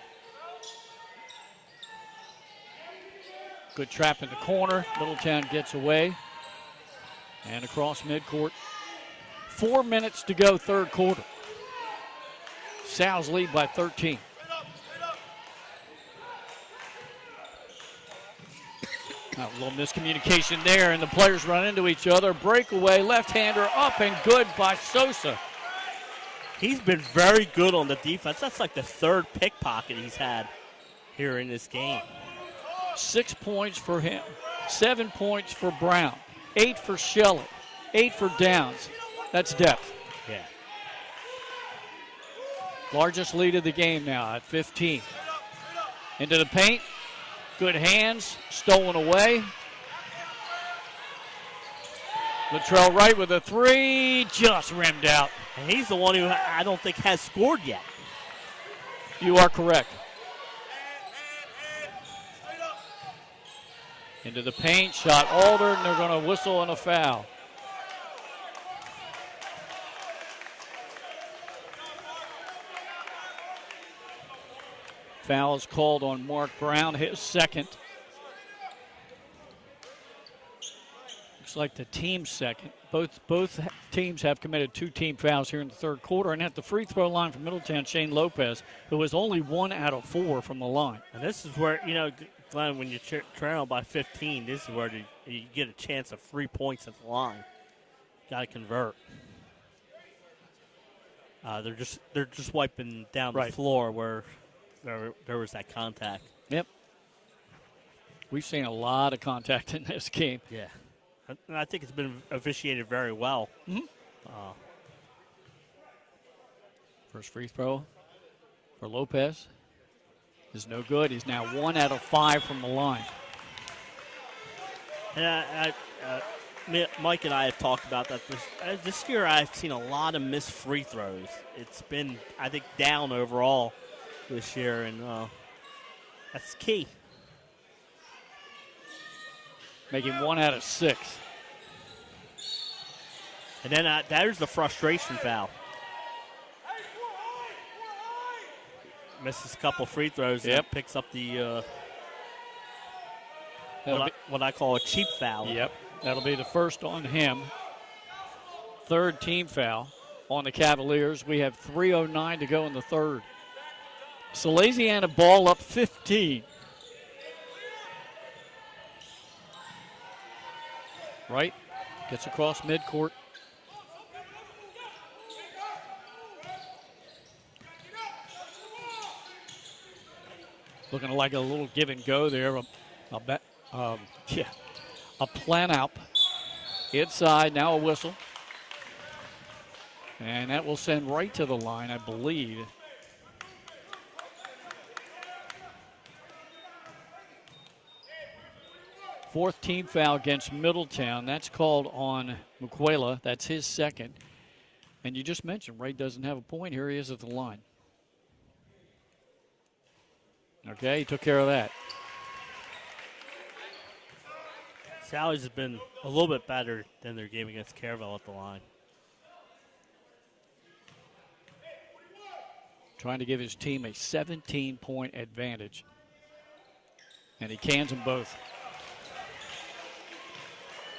Good trap in the corner. Middletown gets away. And across midcourt. 4 minutes to go, third quarter. Sal's lead by 13. A little miscommunication there, and the players run into each other. Breakaway, left-hander up and good by Sosa. He's been very good on the defense. That's like the third pickpocket he's had here in this game. 6 points for him, 7 points for Brown, 8 for Shelley, 8 for Downs. That's depth. Yeah. Largest lead of the game now at 15. Into the paint. Good hands. Stolen away. Latrell Wright with a three. Just rimmed out. And he's the one who I don't think has scored yet. You are correct. Into the paint. Shot altered, and they're going to whistle and a foul. Foul is called on Mark Brown, his second. Looks like the team's second. Both teams have committed 2 team fouls here in the third quarter. And at the free throw line for Middletown, Shane Lopez, who was only 1 out of 4 from the line. And this is where, Glenn, when you trail by 15, this is where you get a chance of 3 points at the line. Got to convert. They're just wiping down the floor where there was that contact. Yep. We've seen a lot of contact in this game. Yeah. And I think it's been officiated very well. Mm-hmm. First free throw for Lopez is no good. He's now 1 out of 5 from the line. And Mike and I have talked about that. This year I've seen a lot of missed free throws. It's been, I think, down overall this year, and that's key. Making 1 out of 6. And then there's the frustration foul. Misses a couple free throws and picks up the what I call a cheap foul. Yep, that'll be the first on him. Third team foul on the Cavaliers. We have 3:09 to go in the third. Salesianum ball up 15. Right, gets across midcourt. Looking like a little give and go there. I'll bet. A plan out inside. Now a whistle, and that will send right to the line, I believe. Fourth team foul against Middletown. That's called on Mukwela. That's his second. And you just mentioned Wright doesn't have a point. Here he is at the line. Okay, he took care of that. Sally's has been a little bit better than their game against Caravelle at the line. Trying to give his team a 17-point advantage. And he cans them both.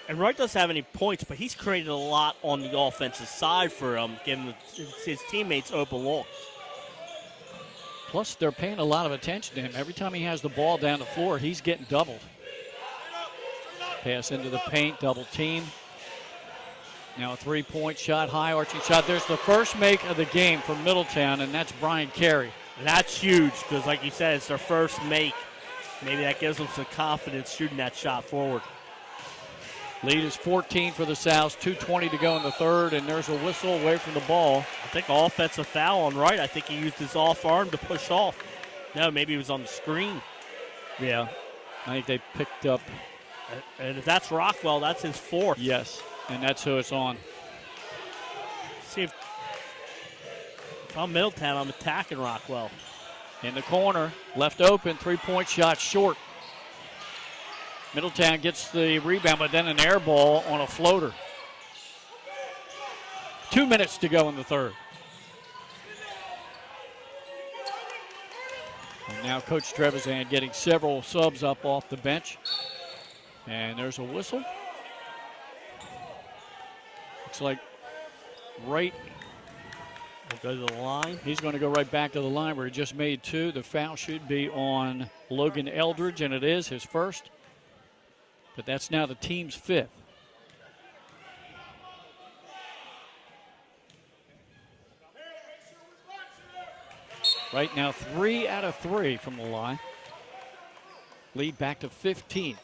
And Wright doesn't have any points, but he's created a lot on the offensive side for giving his teammates open looks. Plus, they're paying a lot of attention to him. Every time he has the ball down the floor, he's getting doubled. Pass into the paint, double team. Now a three-point shot, high arching shot. There's the first make of the game for Middletown, and that's Brian Carey. And that's huge because, like you said, it's their first make. Maybe that gives them some confidence shooting that shot forward. Lead is 14 for the Sows, 2:20 to go in the third, and there's a whistle away from the ball. I think offensive foul on Wright. I think he used his off arm to push off. No, maybe he was on the screen. Yeah, I think they picked up. And if that's Rockwell, that's his fourth. Yes, and that's who it's on. See if I'm Middletown, I'm attacking Rockwell. In the corner, left open, three-point shot short. Middletown gets the rebound, but then an air ball on a floater. 2 minutes to go in the third. And now Coach Trevisan getting several subs up off the bench. And there's a whistle. Looks like Wright will go to the line. He's going to go right back to the line where he just made two. The foul should be on Logan Eldridge, and it is his first. But that's now the team's fifth. Right now, 3 out of 3 from the line. Lead back to 15.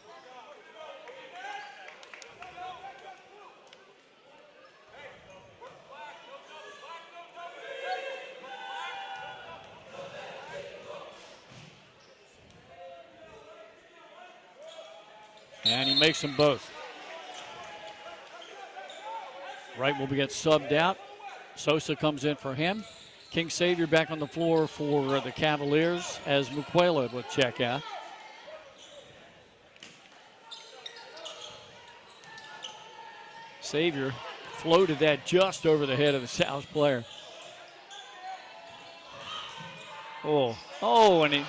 And he makes them both. Wright will get subbed out. Sosa comes in for him. King Savior back on the floor for the Cavaliers as Mukwela will check out. Savior floated that just over the head of the Sal's player. And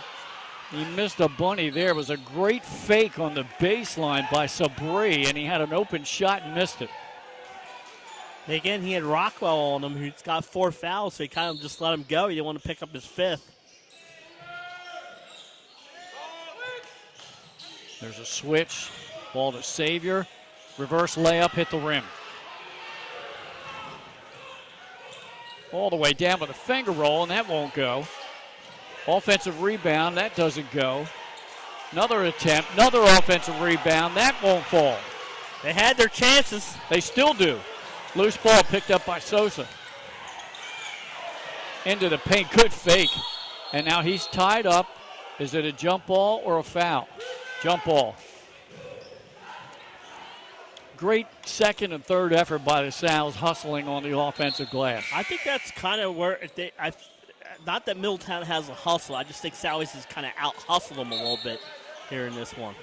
he missed a bunny there. It was a great fake on the baseline by Sabri, and he had an open shot and missed it. Again, he had Rockwell on him, who's got 4 fouls, so he kind of just let him go. He didn't want to pick up his 5th. There's a switch. Ball to Savior. Reverse layup, hit the rim. All the way down with a finger roll, and that won't go. Offensive rebound, that doesn't go. Another attempt, another offensive rebound, that won't fall. They had their chances. They still do. Loose ball picked up by Sosa. Into the paint, good fake. And now he's tied up. Is it a jump ball or a foul? Jump ball. Great second and third effort by the Sal's hustling on the offensive glass. I think that's kind of where not that Middletown has a hustle. I just think Sally's has kind of out-hustled them a little bit here in this one.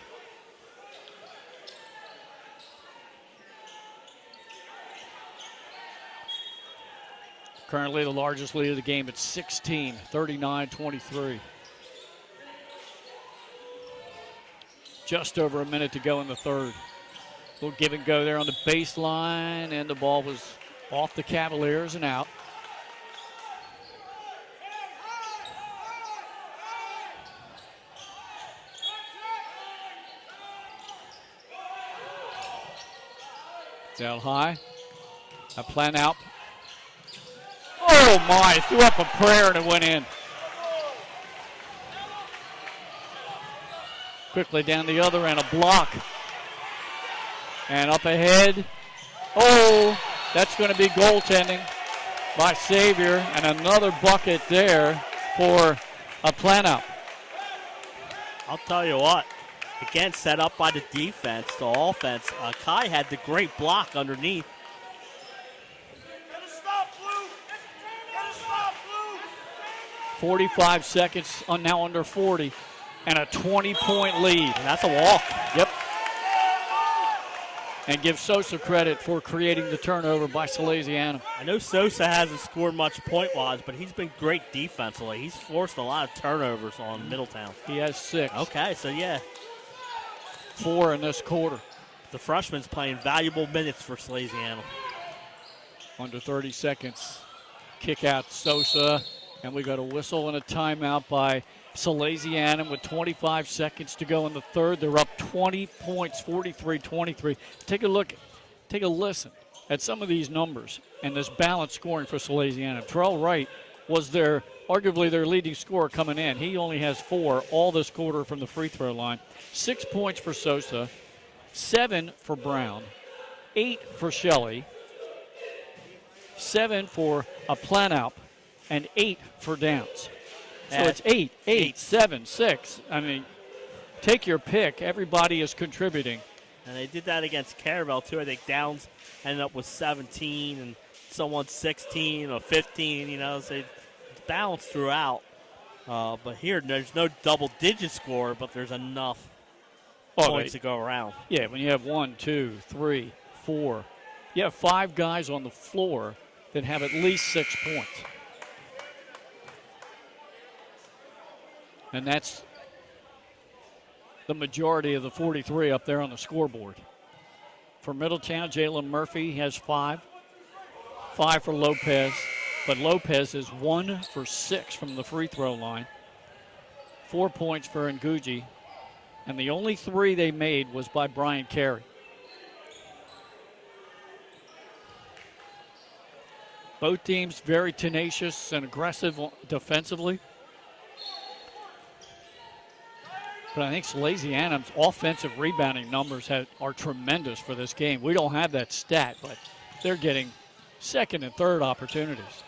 Currently the largest lead of the game at 16, 39-23. Just over a minute to go in the third. Little give and go there on the baseline, and the ball was off the Cavaliers and out. Down high. A plan out. Oh my, threw up a prayer and it went in. Quickly down the other end, a block. And up ahead. Oh, that's going to be goaltending by Savior. And another bucket there for a plan out. I'll tell you what. Again, set up by the defense, the offense. Kai had the great block underneath. 45 seconds, now under 40, and a 20-point lead. And that's a walk. Yep. And give Sosa credit for creating the turnover by Salesianum. I know Sosa hasn't scored much point-wise, but he's been great defensively. He's forced a lot of turnovers on Middletown. He has 6. Okay, so yeah. 4 in this quarter. The freshman's playing valuable minutes for Salesianum. Under 30 seconds. Kick out Sosa. And we got a whistle and a timeout by Salesianum with 25 seconds to go in the third. They're up 20 points, 43-23. Take a listen at some of these numbers and this balanced scoring for Salesianum. Terrell Wright was arguably their leading scorer coming in. He only has 4 all this quarter from the free throw line. 6 points for Sosa, 7 for Brown, 8 for Shelley, 7 for a Planaup, and 8 for Downs. So it's 8, 7, 6. I mean, take your pick. Everybody is contributing. And they did that against Caravel, too. I think Downs ended up with 17 and someone 16 or 15, so it's balanced throughout. But here, there's no double-digit score, but there's enough points to go around. Yeah, when you have 1, 2, 3, 4. You have 5 guys on the floor that have at least 6 points. And that's the majority of the 43 up there on the scoreboard. For Middletown, Jalen Murphy has 5. 5 for Lopez. But Lopez is 1 for 6 from the free throw line. 4 points for Nguji. And the only 3 they made was by Brian Carey. Both teams very tenacious and aggressive defensively. But I think Salesianum's offensive rebounding numbers are tremendous for this game. We don't have that stat, but they're getting second and third opportunities.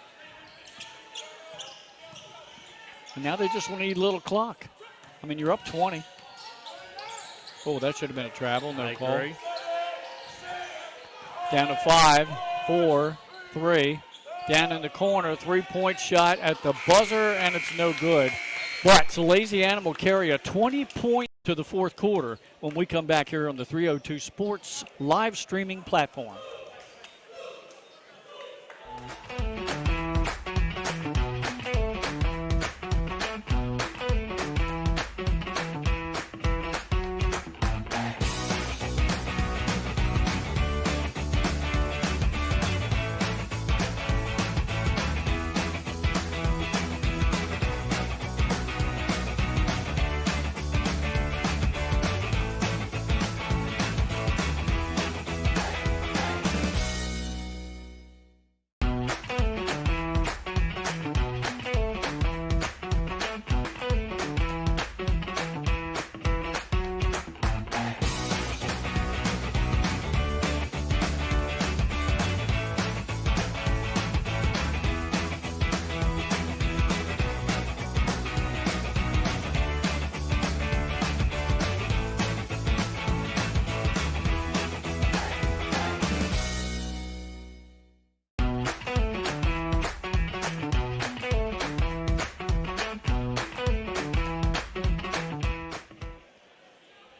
And now they just need a little clock. I mean, you're up 20. Oh, that should have been a travel. No I call. agree. Down to 5, 4, 3. Down in the corner, 3-point shot at the buzzer, and it's no good. But Salesianum will carry a 20-point to the fourth quarter when we come back here on the 302 Sports live streaming platform.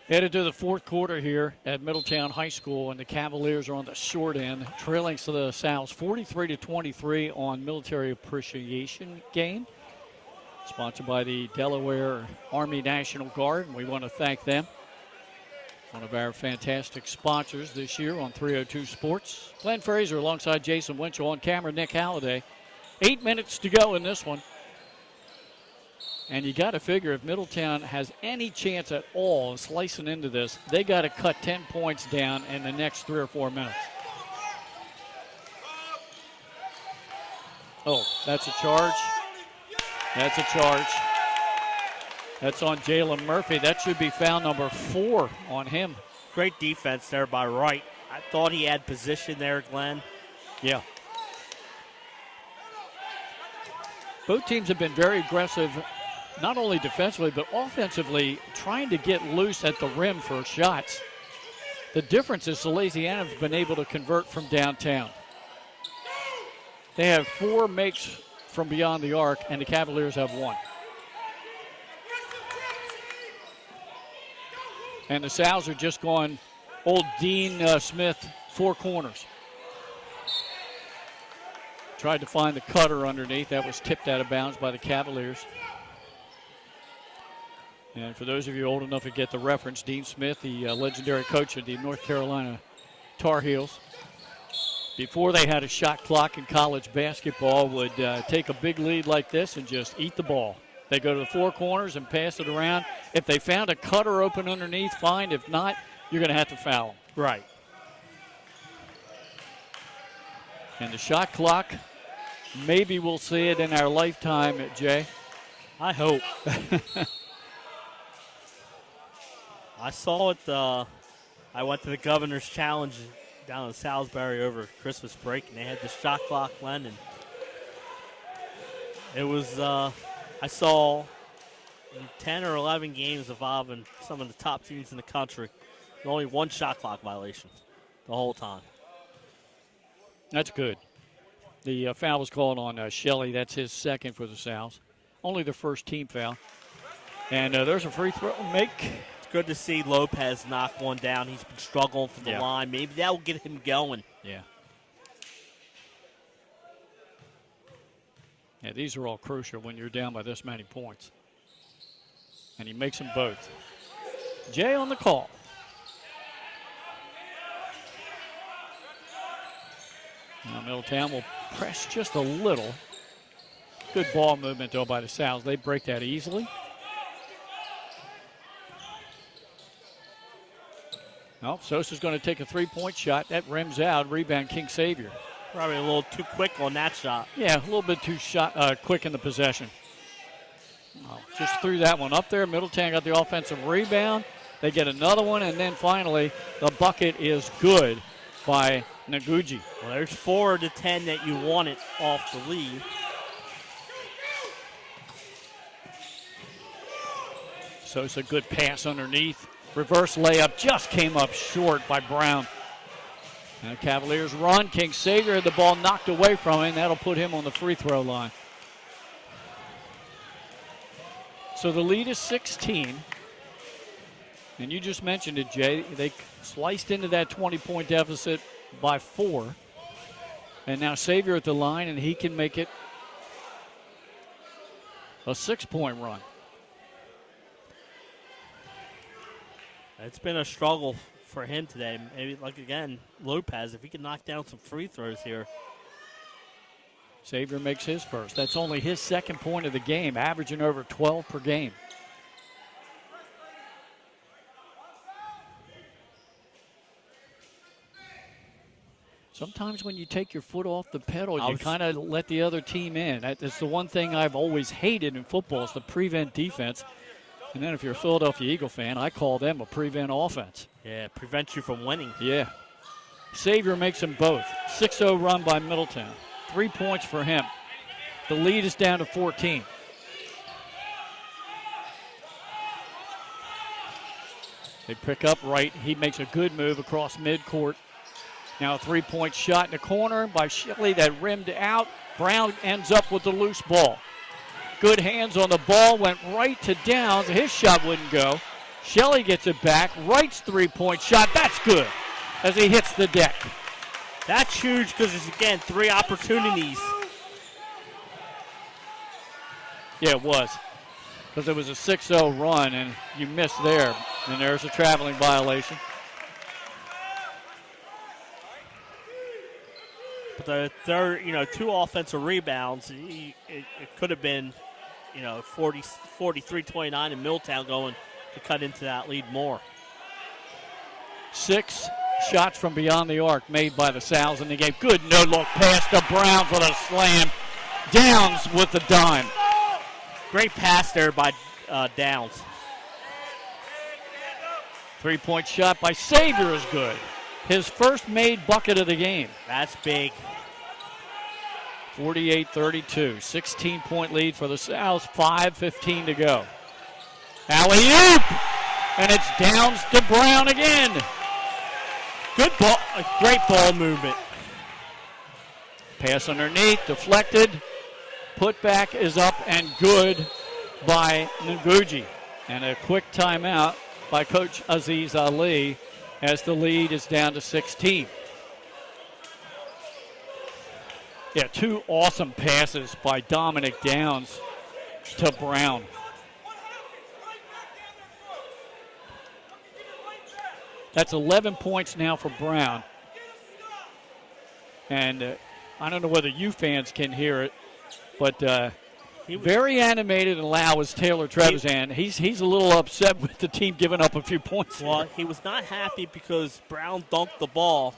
Headed to the fourth quarter here at Middletown High School, and the Cavaliers are on the short end, trailing to the Sows 43-23 on Military Appreciation Game, sponsored by the Delaware Army National Guard, and we want to thank them. One of our fantastic sponsors this year on 302 Sports. Glenn Fraser alongside Jason Winchell, on camera Nick Halliday. 8 minutes to go in this one. And you got to figure if Middletown has any chance at all of slicing into this, they got to cut 10 points down in the next 3 or 4 minutes. Oh, that's a charge. That's a charge. That's on Jalen Murphy. That should be foul number 4 on him. Great defense there by Wright. I thought he had position there, Glenn. Yeah. Both teams have been very aggressive, not only defensively, but offensively, trying to get loose at the rim for shots. The difference is Salesianum's been able to convert from downtown. They have 4 makes from beyond the arc, and the Cavaliers have 1. And the Sows are just going old Dean Smith 4 corners. Tried to find the cutter underneath. That was tipped out of bounds by the Cavaliers. And for those of you old enough to get the reference, Dean Smith, the legendary coach of the North Carolina Tar Heels, before they had a shot clock in college basketball, would take a big lead like this and just eat the ball. They go to the 4 corners and pass it around. If they found a cutter open underneath, fine. If not, you're going to have to foul them. Right. And the shot clock, maybe we'll see it in our lifetime, Jay. I hope. I saw it. I went to the Governor's Challenge down in Salisbury over Christmas break, and they had the shot clock, Glenn, and it was I saw 10 or 11 games involving some of the top teams in the country. Only 1 shot clock violation the whole time. That's good. The foul was called on Shelley. That's his second for the Sows. Only the first team foul. And there's a free throw make. It's good to see Lopez knock one down. He's been struggling for the line. Maybe that will get him going. Yeah. Yeah, these are all crucial when you're down by this many points. And he makes them both. Jay on the call. Now Middletown will press just a little. Good ball movement, though, by the Sows. They break that easily. Oh, Sosa's going to take a 3-point shot. That rims out. Rebound, King Savior. Probably a little too quick on that shot. Yeah, a little bit too quick in the possession. Oh, just threw that one up there. Middletown got the offensive rebound. They get another one, and then finally the bucket is good by Naguji. Well, there's 4 of the 10 that you wanted off the lead. Sosa, good pass underneath. Reverse layup just came up short by Brown. Now Cavaliers run. King Sager had the ball knocked away from him. That'll put him on the free throw line. So the lead is 16. And you just mentioned it, Jay. They sliced into that 20-point deficit by 4. And now Savior at the line, and he can make it a 6-point run. It's been a struggle for him today. Maybe, like, again, Lopez, if he can knock down some free throws here. Savior makes his first. That's only his second point of the game, averaging over 12 per game. Sometimes when you take your foot off the pedal, you kind of let the other team in. That's the one thing I've always hated in football is the prevent defense. And then if you're a Philadelphia Eagle fan, I call them a prevent offense. Yeah, prevents you from winning. Yeah. Savior makes them both. 6-0 run by Middletown. 3 points for him. The lead is down to 14. They pick up right. He makes a good move across midcourt. Now a 3-point shot in the corner by Shelley that rimmed out. Brown ends up with the loose ball. Good hands on the ball, went right to Downs. His shot wouldn't go. Shelley gets it back. Wright's 3-point shot. That's good as he hits the deck. That's huge because it's, again, 3 opportunities. Yeah, it was. Because it was a 6-0 run, and you missed there. And there's a traveling violation. But the third, 2 offensive rebounds, it could have been, 43-29, and Middletown going to cut into that lead more. 6 shots from beyond the arc made by the Sals in the game. Good no-look pass to Brown for the slam. Downs with the dime. Great pass there by Downs. 3-point shot by Savior is good. His first made bucket of the game. That's big. 48-32. 16-point lead for the Sals. 5:15 to go. Alley-oop! And it's Downs to Brown again. Good ball. A great ball movement. Pass underneath. Deflected. Putback is up and good by Nguji. And a quick timeout by Coach Aziz Ali as the lead is down to 16. Yeah, 2 awesome passes by Dominic Downs to Brown. That's 11 points now for Brown. And I don't know whether you fans can hear it, but very animated and loud was Taylor Trevisan. He's a little upset with the team giving up a few points. Well, he was not happy because Brown dunked the ball,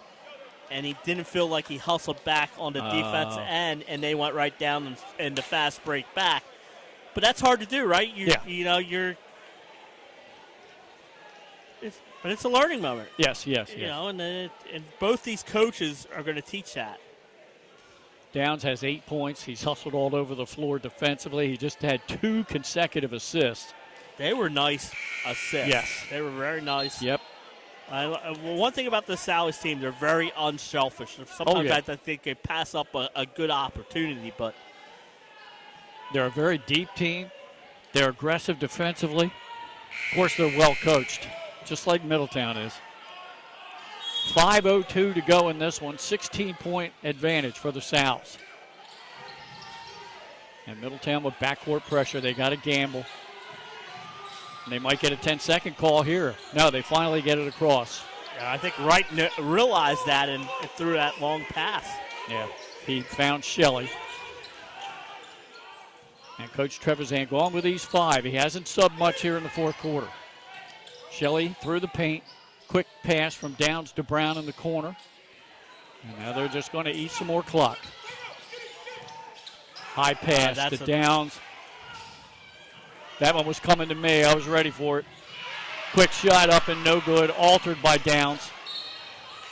and he didn't feel like he hustled back on the defense end, and they went right down in the fast break back. But that's hard to do, right? But it's a learning moment. Yes. And both these coaches are going to teach that. Downs has 8 points. He's hustled all over the floor defensively. He just had 2 consecutive assists. They were nice assists. Yes. They were very nice. Yep. One thing about the Sally's team, they're very unselfish. Sometimes I think they pass up a good opportunity, but they're a very deep team. They're aggressive defensively. Of course, they're well coached, just like Middletown is. 5:02 to go in this one. 16-point advantage for the Sals. And Middletown with backcourt pressure. They got to gamble. And they might get a 10-second call here. No, they finally get it across. I think Wright realized that and threw that long pass. Yeah, he found Shelley. And Coach Trevisan going with these 5. He hasn't subbed much here in the fourth quarter. Shelley through the paint. Quick pass from Downs to Brown in the corner. And now they're just going to eat some more clock. High pass to Downs. That one was coming to me. I was ready for it. Quick shot up and no good. Altered by Downs.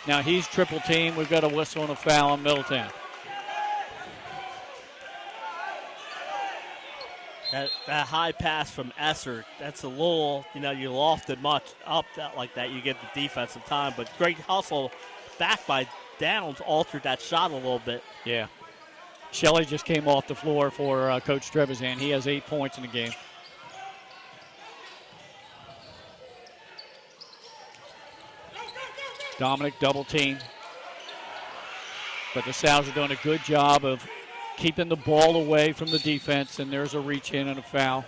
Now he's triple team. We've got a whistle and a foul on Middletown. That high pass from Esser, that's a little, you loft it much up like that, you get the defensive time. But great hustle back by Downs altered that shot a little bit. Yeah. Shelley just came off the floor for Coach Trevisan. He has 8 points in the game. Dominic double team. But the Sows are doing a good job of keeping the ball away from the defense, and there's a reach in and a foul.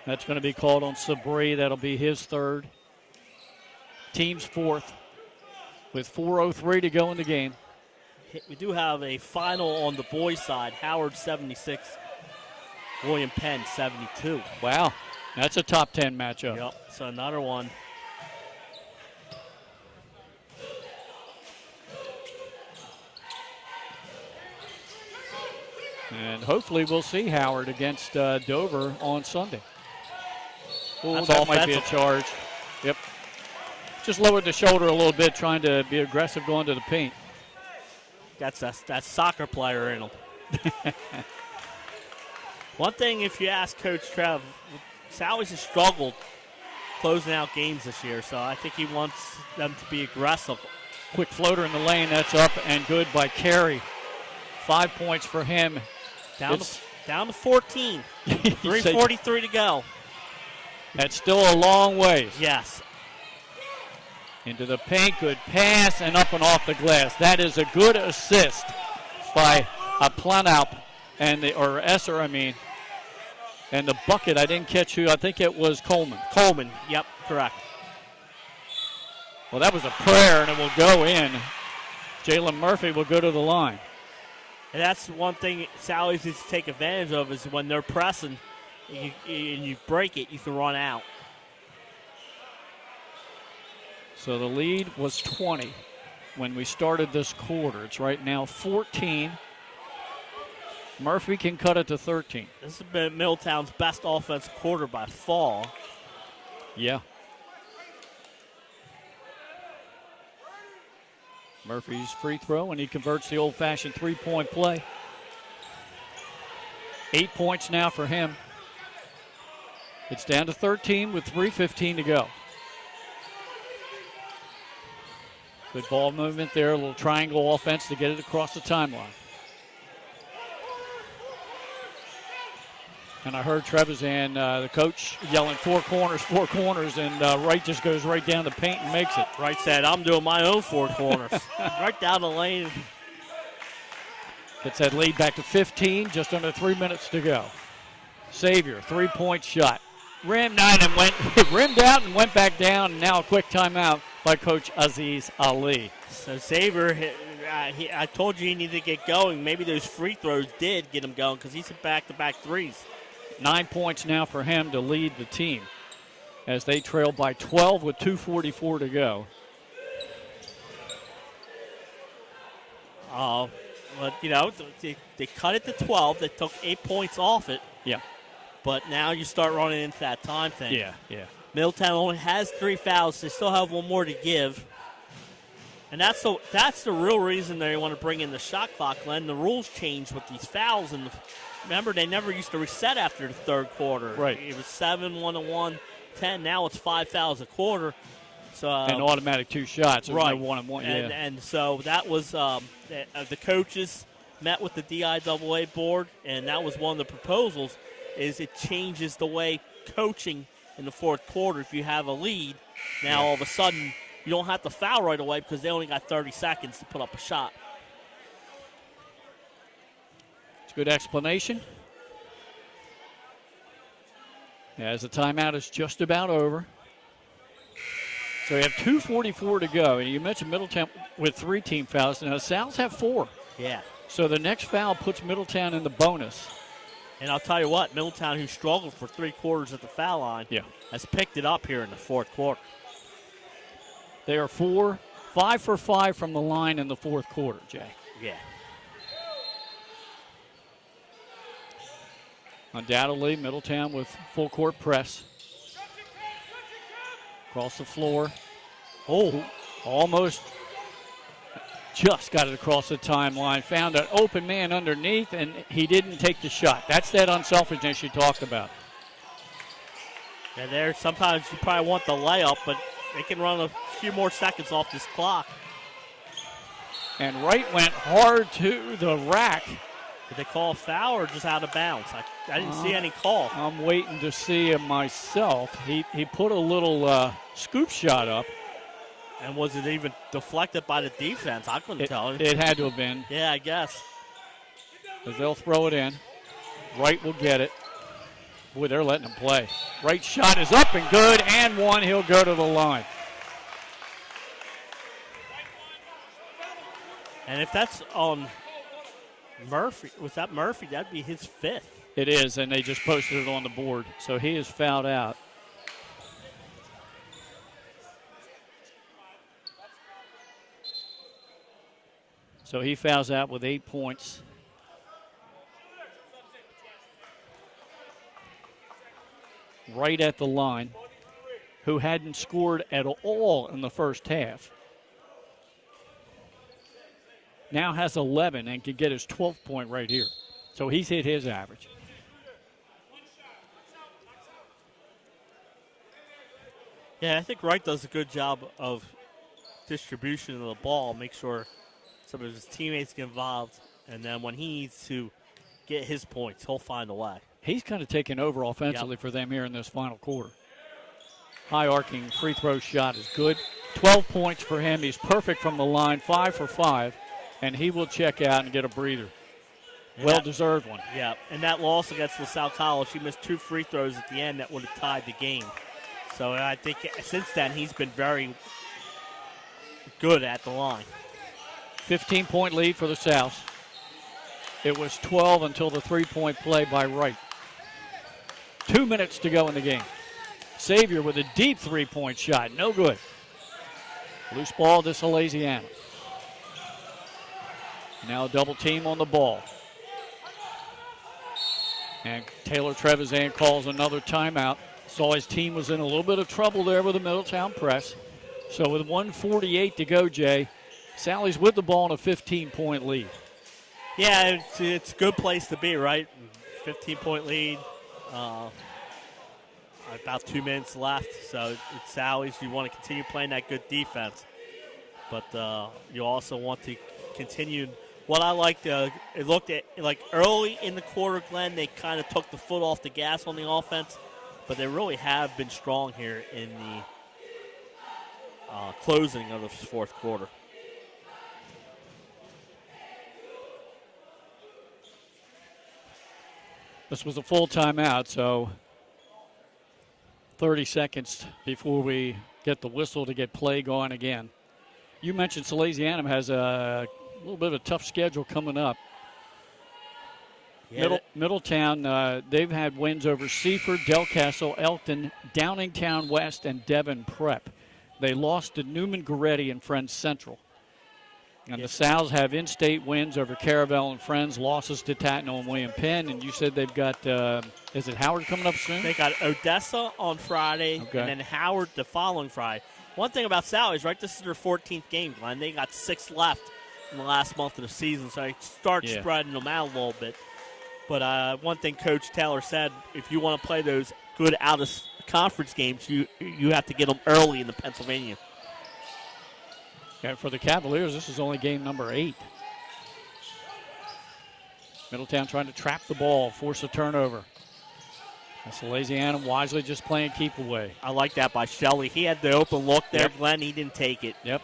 That's going to be called on Sabri. That'll be his third. Team's fourth with 4:03 to go in the game. We do have a final on the boys' side. Howard 76, William Penn 72. Wow, that's a top 10 matchup. Yep, so another one. And hopefully we'll see Howard against Dover on Sunday. Oh, That's that might be a offensive. charge. Yep. Just lowered the shoulder a little bit, trying to be aggressive going to the paint. That's that soccer player in him. One thing, if you ask Coach Trev, Sally's has struggled closing out games this year, so I think he wants them to be aggressive. Quick floater in the lane. That's up and good by Carey. 5 points for him. Down to 14. 3:43 to go. That's still a long ways. Yes. Into the paint, good pass, and up and off the glass. That is a good assist by Planaup, or Esser, I mean. And the bucket, I didn't catch who. I think it was Coleman. Coleman, yep, correct. Well, that was a prayer, and it will go in. Jalen Murphy will go to the line. And that's one thing Sally's needs to take advantage of is when they're pressing and you break it, you can run out. So the lead was 20 when we started this quarter. It's right now 14. Murphy can cut it to 13. This has been Middletown's best offensive quarter by far. Yeah. Murphy's free throw, and he converts the old-fashioned three-point play. 8 points now for him. It's down to 13 with 3:15 to go. Good ball movement there, a little triangle offense to get it across the timeline. And I heard Trevisan, the coach, yelling four corners, and Wright just goes right down the paint and makes it. Wright said, I'm doing my own four corners. Right down the lane. Gets that lead back to 15, just under 3 minutes to go. Savior, three-point shot. Rimmed out and went back down, and now a quick timeout by Coach Aziz Ali. So Savior, I told you he needed to get going. Maybe those free throws did get him going because he's hit back-to-back threes. 9 points now for him to lead the team as they trail by 12 with 2:44 to go. But, they cut it to 12. They took 8 points off it. Yeah. But now you start running into that time thing. Yeah. Middletown only has 3 fouls. They still have one more to give. And that's the real reason they want to bring in the shot clock, Glenn. The rules changed with these fouls. And remember, they never used to reset after the third quarter. Right. It was 7, 1-1, 10. Now it's 5 fouls a quarter. So an automatic 2 shots. There's right. No 1-1. Yeah. And so that was the coaches met with the DIAA board, and that was one of the proposals, is it changes the way coaching in the fourth quarter. If you have a lead, now all of a sudden you don't have to foul right away because they only got 30 seconds to put up a shot. It's a good explanation. As the timeout is just about over. So we have 2:44 to go. And you mentioned Middletown with 3 team fouls. Now, the Sal's have 4. Yeah. So the next foul puts Middletown in the bonus. And I'll tell you what, Middletown, who struggled for 3 quarters at the foul line, has picked it up here in the fourth quarter. They are 5 for 5 from the line in the fourth quarter, Jay. Yeah. Undoubtedly, Middletown with full court press. Across the floor. Oh, almost just got it across the timeline, found an open man underneath, and he didn't take the shot. That's that unselfishness you talked about. And there, sometimes you probably want the layup, but they can run a few more seconds off this clock. And Wright went hard to the rack. Did they call a foul or just out of bounds? I didn't see any call. I'm waiting to see it myself. He put a little scoop shot up. And was it even deflected by the defense? I couldn't tell. It had to have been. Yeah, I guess. Because they'll throw it in. Wright will get it. Boy, they're letting him play. Wright's shot is up and good, and one. He'll go to the line. And if that's on Murphy, was that Murphy? That'd be his 5th. It is, and they just posted it on the board. So he is fouled out. So he fouls out with 8 points. Right at the line, who hadn't scored at all in the first half. Now has 11 and can get his 12th point right here. So he's hit his average. Yeah, I think Wright does a good job of distribution of the ball, make sure some of his teammates get involved, and then when he needs to get his points, he'll find a way. He's kind of taken over offensively for them here in this final quarter. High arcing free throw shot is good. 12 points for him. He's perfect from the line, 5 for 5, and he will check out and get a breather. Well-deserved one. Yeah, and that loss against LaSalle College, he missed 2 free throws at the end that would have tied the game. So I think since then he's been very good at the line. 15-point lead for the South. It was 12 until the three-point play by Wright. 2 minutes to go in the game. Xavier with a deep three-point shot. No good. Loose ball to Salesianum. Now a double team on the ball. And Taylor Trevisan calls another timeout. Saw his team was in a little bit of trouble there with the Middletown press. So with 1:48 to go, Jay, Sally's with the ball in a 15-point lead. Yeah, it's a good place to be, right? 15-point lead. About 2 minutes left, so it's Sally's. You want to continue playing that good defense. But you also want to continue. What I liked, it looked at like early in the quarter, Glenn, they kind of took the foot off the gas on the offense, but they really have been strong here in the closing of the fourth quarter. This was a full timeout, so 30 seconds before we get the whistle to get play going again. You mentioned Salesianum has a little bit of a tough schedule coming up. Yeah, Middletown, they've had wins over Seaford, Del Castle, Elkton, Downingtown West, and Devon Prep. They lost to Newman Goretti and Friends Central. And the Sows have in-state wins over Caravel and Friends, losses to Tatnall and William Penn. And you said they've got, is it Howard coming up soon? They got Odessa on Friday, okay, and then Howard the following Friday. One thing about Sally's, right, this is their 14th game, Glenn. They got 6 left in the last month of the season, so they start spreading them out a little bit. But one thing Coach Taylor said, if you want to play those good out-of-conference games, you have to get them early in the Pennsylvania. And for the Cavaliers, this is only game number 8. Middletown trying to trap the ball, force a turnover. That's Salesianum wisely just playing keep away. I like that by Shelley. He had the open look there, Yep. Glenn. He didn't take it. Yep.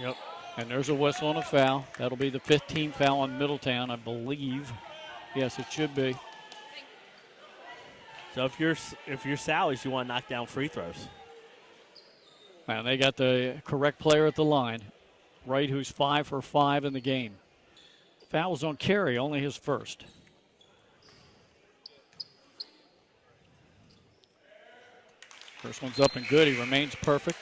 Yep. And there's a whistle and a foul. That'll be the 15th foul on Middletown, I believe. Yes, it should be. So if you're Sally's, you want to knock down free throws. And they got the correct player at the line. Wright, who's 5 for 5 in the game. Fouls on Carey, only his first. First one's up and good. He remains perfect.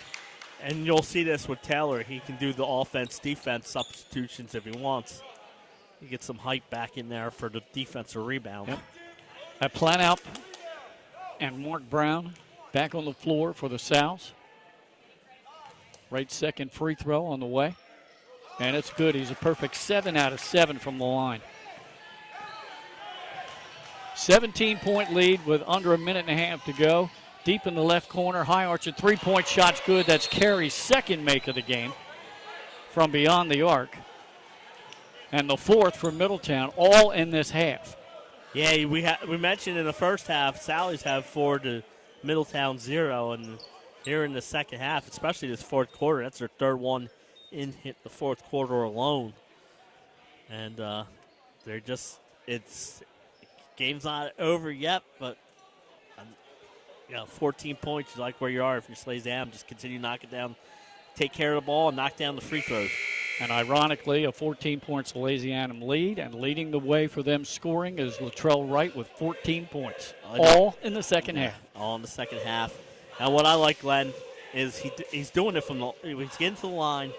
And you'll see this with Taylor. He can do the offense-defense substitutions if he wants. He gets some height back in there for the defensive rebound. Yep. At Planalp and Mark Brown back on the floor for the Sows. Wright's second free throw on the way. And it's good. He's a perfect 7 out of 7 from the line. 17-point lead with under a minute and a half to go. Deep in the left corner, high arch, a three-point shot's good. That's Carey's second make of the game from beyond the arc. And the fourth for Middletown, all in this half. Yeah, we mentioned in the first half, Sally's have 4 to Middletown 0, and here in the second half, especially this fourth quarter, that's their third one in the fourth quarter alone. And they're just, game's not over yet, but 14 points, you like where you are. If you're Salesianum, just continue to knock it down, take care of the ball, and knock down the free throws. And ironically, a 14-point Salesianum lead, and leading the way for them scoring is Latrell Wright with 14 points, all in the second half. All in the second half. And what I like, Glenn, is he's doing it he's getting to the line,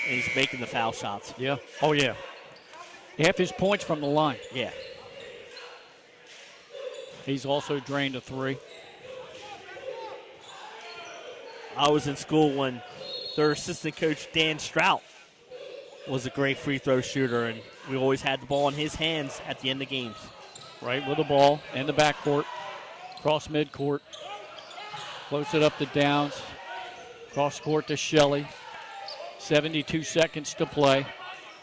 and he's making the foul shots. Yeah. Oh, yeah. Half his points from the line. Yeah. He's also drained a 3. I was in school when their assistant coach, Dan Strout, was a great free throw shooter, and we always had the ball in his hands at the end of games. Right with the ball in the backcourt, cross midcourt, floats it up to Downs, cross court to Shelley. 72 seconds to play.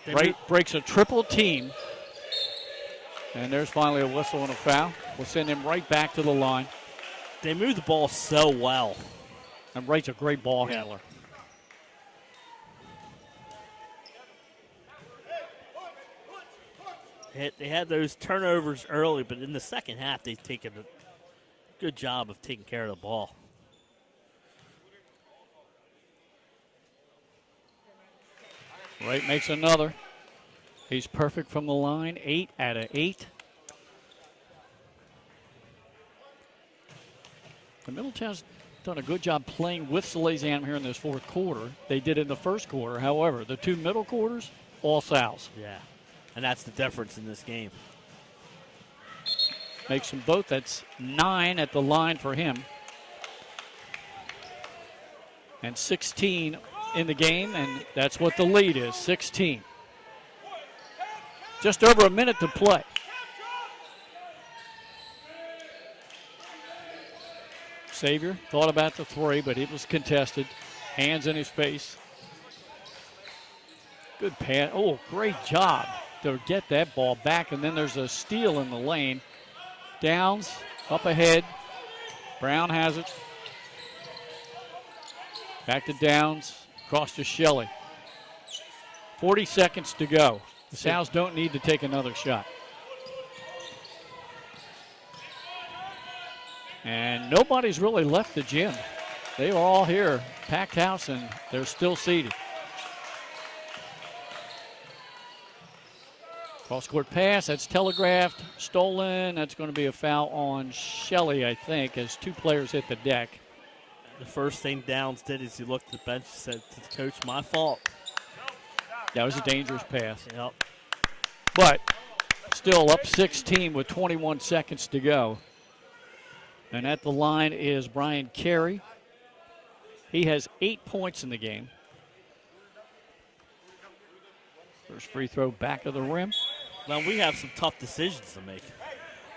Wright breaks a triple team, and there's finally a whistle and a foul. We'll send him right back to the line. They move the ball so well. And Wright's a great ball handler. They had those turnovers early, but in the second half, they've taken a good job of taking care of the ball. Wright makes another. He's perfect from the line, 8 out of 8. And Middletown's done a good job playing with Salesianum here in this fourth quarter. They did in the first quarter. However, the 2 middle quarters, all Sal's. Yeah, and that's the difference in this game. Makes them both. That's 9 at the line for him. And 16 in the game, and that's what the lead is, 16. Just over a minute to play. Xavier thought about the 3, but it was contested. Hands in his face. Good pass. Oh, great job to get that ball back, and then there's a steal in the lane. Downs up ahead. Brown has it. Back to Downs. Across to Shelley. 40 seconds to go. The Sows don't need to take another shot. And nobody's really left the gym. They are all here, packed house, and they're still seated. Cross-court pass, that's telegraphed, stolen. That's going to be a foul on Shelley, I think, as 2 players hit the deck. The first thing Downs did is he looked at the bench and said to the coach, my fault. That was a dangerous pass. Yep. But still up 16 with 21 seconds to go. And at the line is Brian Carey. He has 8 points in the game. First free throw back of the rim. Now we have some tough decisions to make.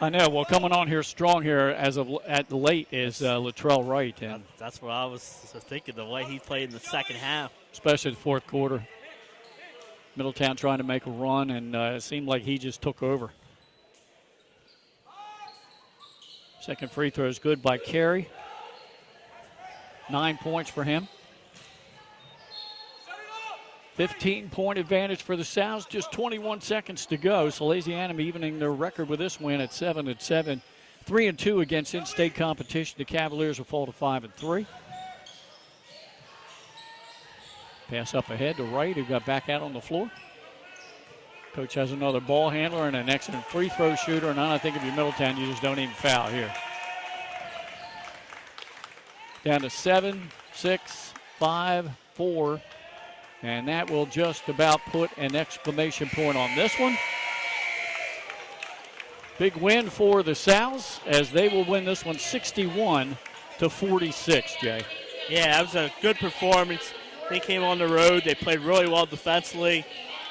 I know. Well, coming on here strong here as of at the late is Latrell Wright. And that's what I was thinking, the way he played in the second half. Especially the fourth quarter. Middletown trying to make a run, and it seemed like he just took over. Second free throw is good by Carey. 9 points for him. 15-point advantage for the Sows. Just 21 seconds to go. Salesianum evening their record with this win at 7-7. 3-2 against in-state competition. The Cavaliers will fall to 5-3. Pass up ahead to Wright, who got back out on the floor. Coach has another ball handler and an excellent free throw shooter. And I think if you're Middletown, you just don't even foul here. Down to 7, 6, 5, 4. And that will just about put an exclamation point on this one. Big win for the Sows as they will win this one 61-46, Jay. Yeah, that was a good performance. They came on the road. They played really well defensively.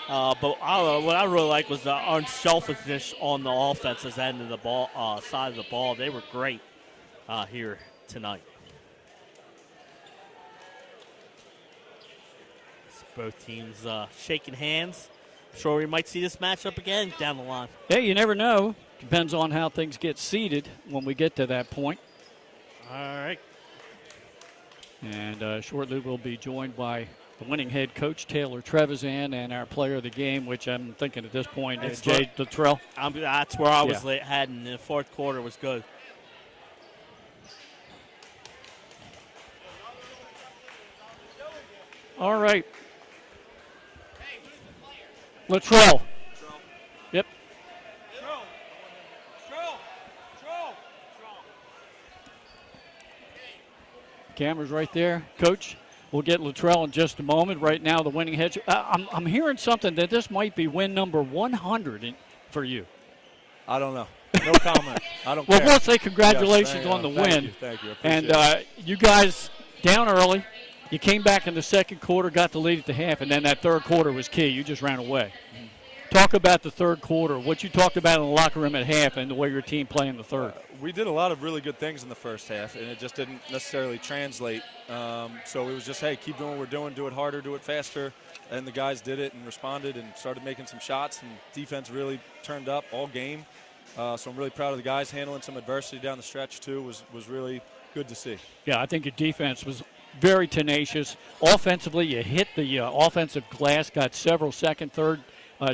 But I don't know, what I really like was the unselfishness on the offensive end of the ball, side of the ball. They were great here tonight. Both teams shaking hands. Sure, we might see this matchup again down the line. Yeah, you never know. Depends on how things get seeded when we get to that point. All right. And shortly we'll be joined by the winning head coach, Taylor Trevisan, and our player of the game, which I'm thinking at this point is Jay Luttrell. That's where I was heading. The fourth quarter was good. All right. Luttrell. Yep. Camera's right there. Coach, we'll get Luttrell in just a moment. Right now, the winning head. I'm hearing something that this might be win number 100 for you. I don't know. No comment. I don't care. Well, we'll say congratulations on the win. Thank you. And you guys down early. You came back in the second quarter, got the lead at the half, and then that third quarter was key. You just ran away. Mm-hmm. Talk about the third quarter, what you talked about in the locker room at half and the way your team played in the third. We did a lot of really good things in the first half, and it just didn't necessarily translate. So it was just, hey, keep doing what we're doing, do it harder, do it faster. And the guys did it and responded and started making some shots, and defense really turned up all game. So I'm really proud of the guys. Handling some adversity down the stretch, too, was really good to see. Yeah, I think your defense was very tenacious. Offensively, you hit the offensive glass, got several second, third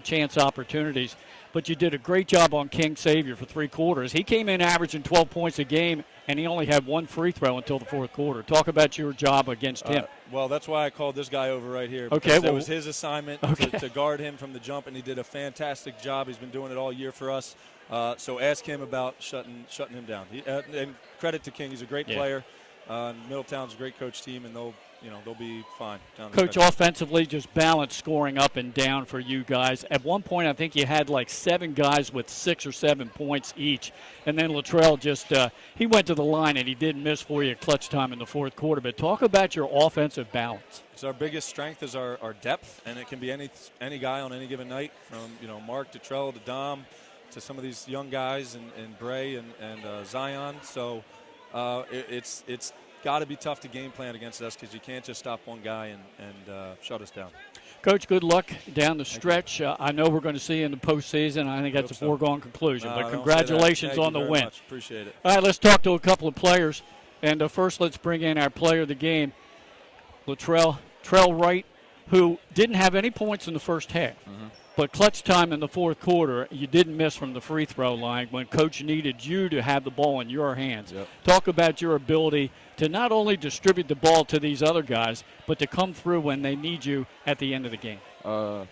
chance opportunities. But you did a great job on King Xavier for three quarters. He came in averaging 12 points a game, and he only had one free throw until the fourth quarter. Talk about your job against him. Well, that's why I called this guy over right here. Okay, it was his assignment to guard him from the jump, and he did a fantastic job. He's been doing it all year for us. So ask him about shutting him down. And credit to King. He's a great player. Middletown's a great coach team, and they'll be fine. Coach, offensively, just balance scoring up and down for you guys. At one point, I think you had like 7 guys with 6 or 7 points each. And then Luttrell just he went to the line, and he didn't miss for you at clutch time in the fourth quarter. But talk about your offensive balance. So our biggest strength is our depth, and it can be any guy on any given night, from Mark to Trell to Dom to some of these young guys and Bray and Zion. So it's got to be tough to game plan against us because you can't just stop one guy and shut us down. Coach, good luck down the stretch. I know we're going to see you in the postseason. I think that's a foregone conclusion. But congratulations on the win. Much. Appreciate it. All right, let's talk to a couple of players. And first, let's bring in our player of the game, Trell Wright, who didn't have any points in the first half. Mm-hmm. But clutch time in the fourth quarter, you didn't miss from the free throw line when Coach needed you to have the ball in your hands. Yep. Talk about your ability to not only distribute the ball to these other guys, but to come through when they need you at the end of the game. I'm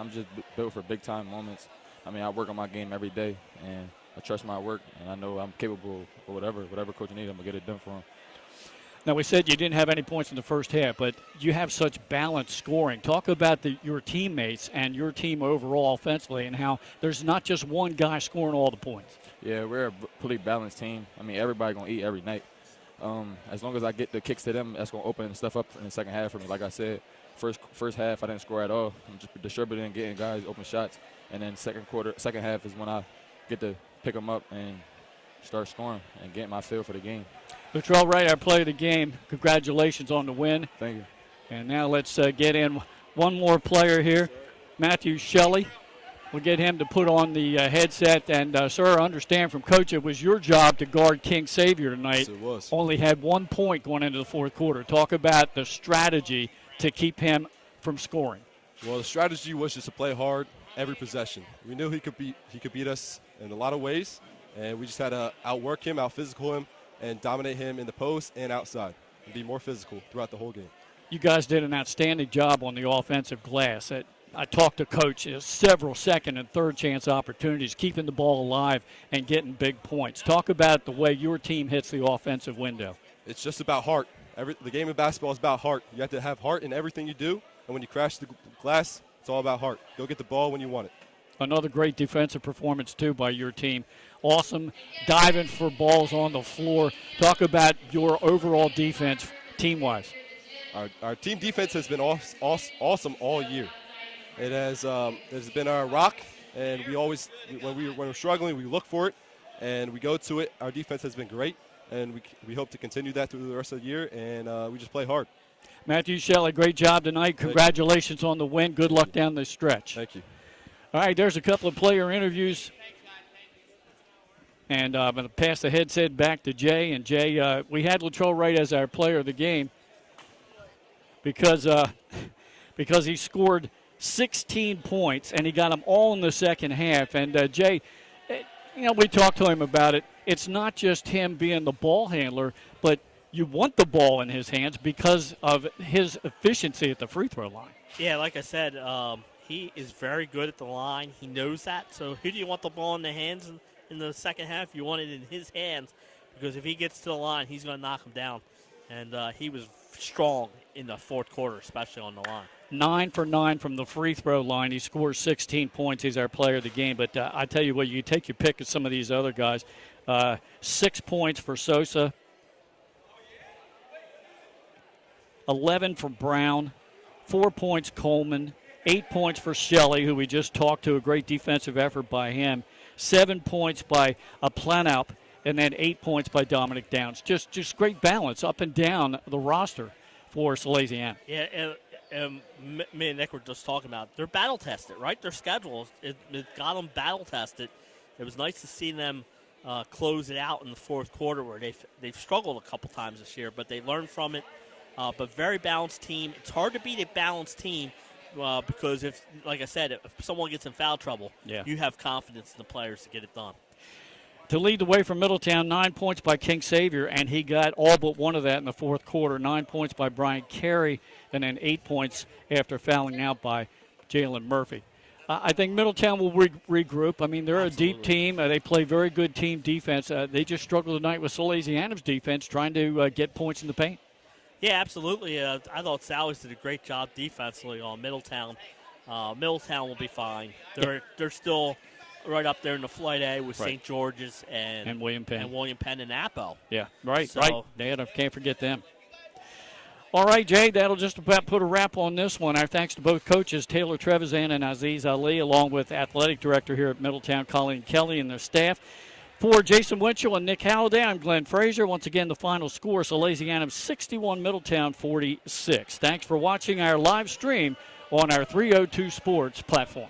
just built for big-time moments. I work on my game every day, and I trust my work, and I know I'm capable of whatever coach needs, I'm going to get it done for him. Now, we said you didn't have any points in the first half, but you have such balanced scoring. Talk about your teammates and your team overall offensively and how there's not just one guy scoring all the points. Yeah, we're a pretty balanced team. Everybody going to eat every night. As long as I get the kicks to them, that's going to open stuff up in the second half for me. Like I said, first half I didn't score at all. I'm just distributing and getting guys open shots. And then second half is when I get to pick them up and start scoring and getting my feel for the game. Luttrell Wright, our player of the game. Congratulations on the win. Thank you. And now let's get in one more player here, Matthew Shelley. We'll get him to put on the headset. And, sir, I understand from Coach it was your job to guard King Xavier tonight. Yes, it was. Only had 1 point going into the fourth quarter. Talk about the strategy to keep him from scoring. Well, the strategy was just to play hard every possession. We knew he could beat us in a lot of ways, and we just had to outwork him, out-physical him, and dominate him in the post and outside and be more physical throughout the whole game. You guys did an outstanding job on the offensive glass. I talked to Coach several second and third chance opportunities, keeping the ball alive and getting big points. Talk about the way your team hits the offensive window. It's just about heart. The game of basketball is about heart. You have to have heart in everything you do, and when you crash the glass, it's all about heart. Go get the ball when you want it. Another great defensive performance, too, by your team. Awesome diving for balls on the floor. Talk about your overall defense team-wise. Our team defense has been awesome all year. It has been our rock, and we always, when we're struggling, we look for it, and we go to it. Our defense has been great, and we hope to continue that through the rest of the year, and we just play hard. Matthew Shelley, great job tonight. Congratulations on the win. Good luck down the stretch. Thank you. All right, there's a couple of player interviews. And I'm going to pass the headset back to Jay. And, Jay, we had Latrell Wright as our player of the game because he scored 16 points, and he got them all in the second half. And, Jay, we talked to him about it. It's not just him being the ball handler, but you want the ball in his hands because of his efficiency at the free throw line. Yeah, like I said, he is very good at the line. He knows that. So who do you want the ball in the hands in the second half? You want it in his hands because if he gets to the line, he's going to knock him down. And he was strong in the fourth quarter, especially on the line. 9 for 9 from the free throw line. He scores 16 points. He's our player of the game. But I tell you what, you take your pick of some of these other guys. 6 points for Sosa. 11 for Brown. 4 points Coleman. 8 points for Shelley, who we just talked to. A great defensive effort by him. 7 points by Planaup, and then 8 points by Dominic Downs. Just great balance up and down the roster for Salesianum. Yeah, and me and Nick were just talking about they're battle tested, right? Their schedule it got them battle tested. It was nice to see them close it out in the fourth quarter where they've struggled a couple times this year, but they learned from it. But very balanced team. It's hard to beat a balanced team. Because like I said, if someone gets in foul trouble, you have confidence in the players to get it done. To lead the way from Middletown, 9 points by King Xavier, and he got all but one of that in the fourth quarter. 9 points by Brian Carey, and then 8 points after fouling out by Jalen Murphy. I think Middletown will regroup. I mean, they're Absolutely. A deep team. They play very good team defense. They just struggled tonight with Salesianum's defense trying to get points in the paint. Yeah, absolutely. I thought Sally's did a great job defensively on Middletown. Middletown will be fine. They're still right up there in the Flight A with St. George's and William Penn. And Appo. Yeah, right. Can't forget them. All right, Jay, that'll just about put a wrap on this one. Our thanks to both coaches, Taylor Trevisan and Aziz Ali, along with athletic director here at Middletown, Colleen Kelly, and their staff. For Jason Winchell and Nick Halliday, I'm Glenn Frazier. Once again, the final score, Salesianum 61, Middletown 46. Thanks for watching our live stream on our 302 Sports platform.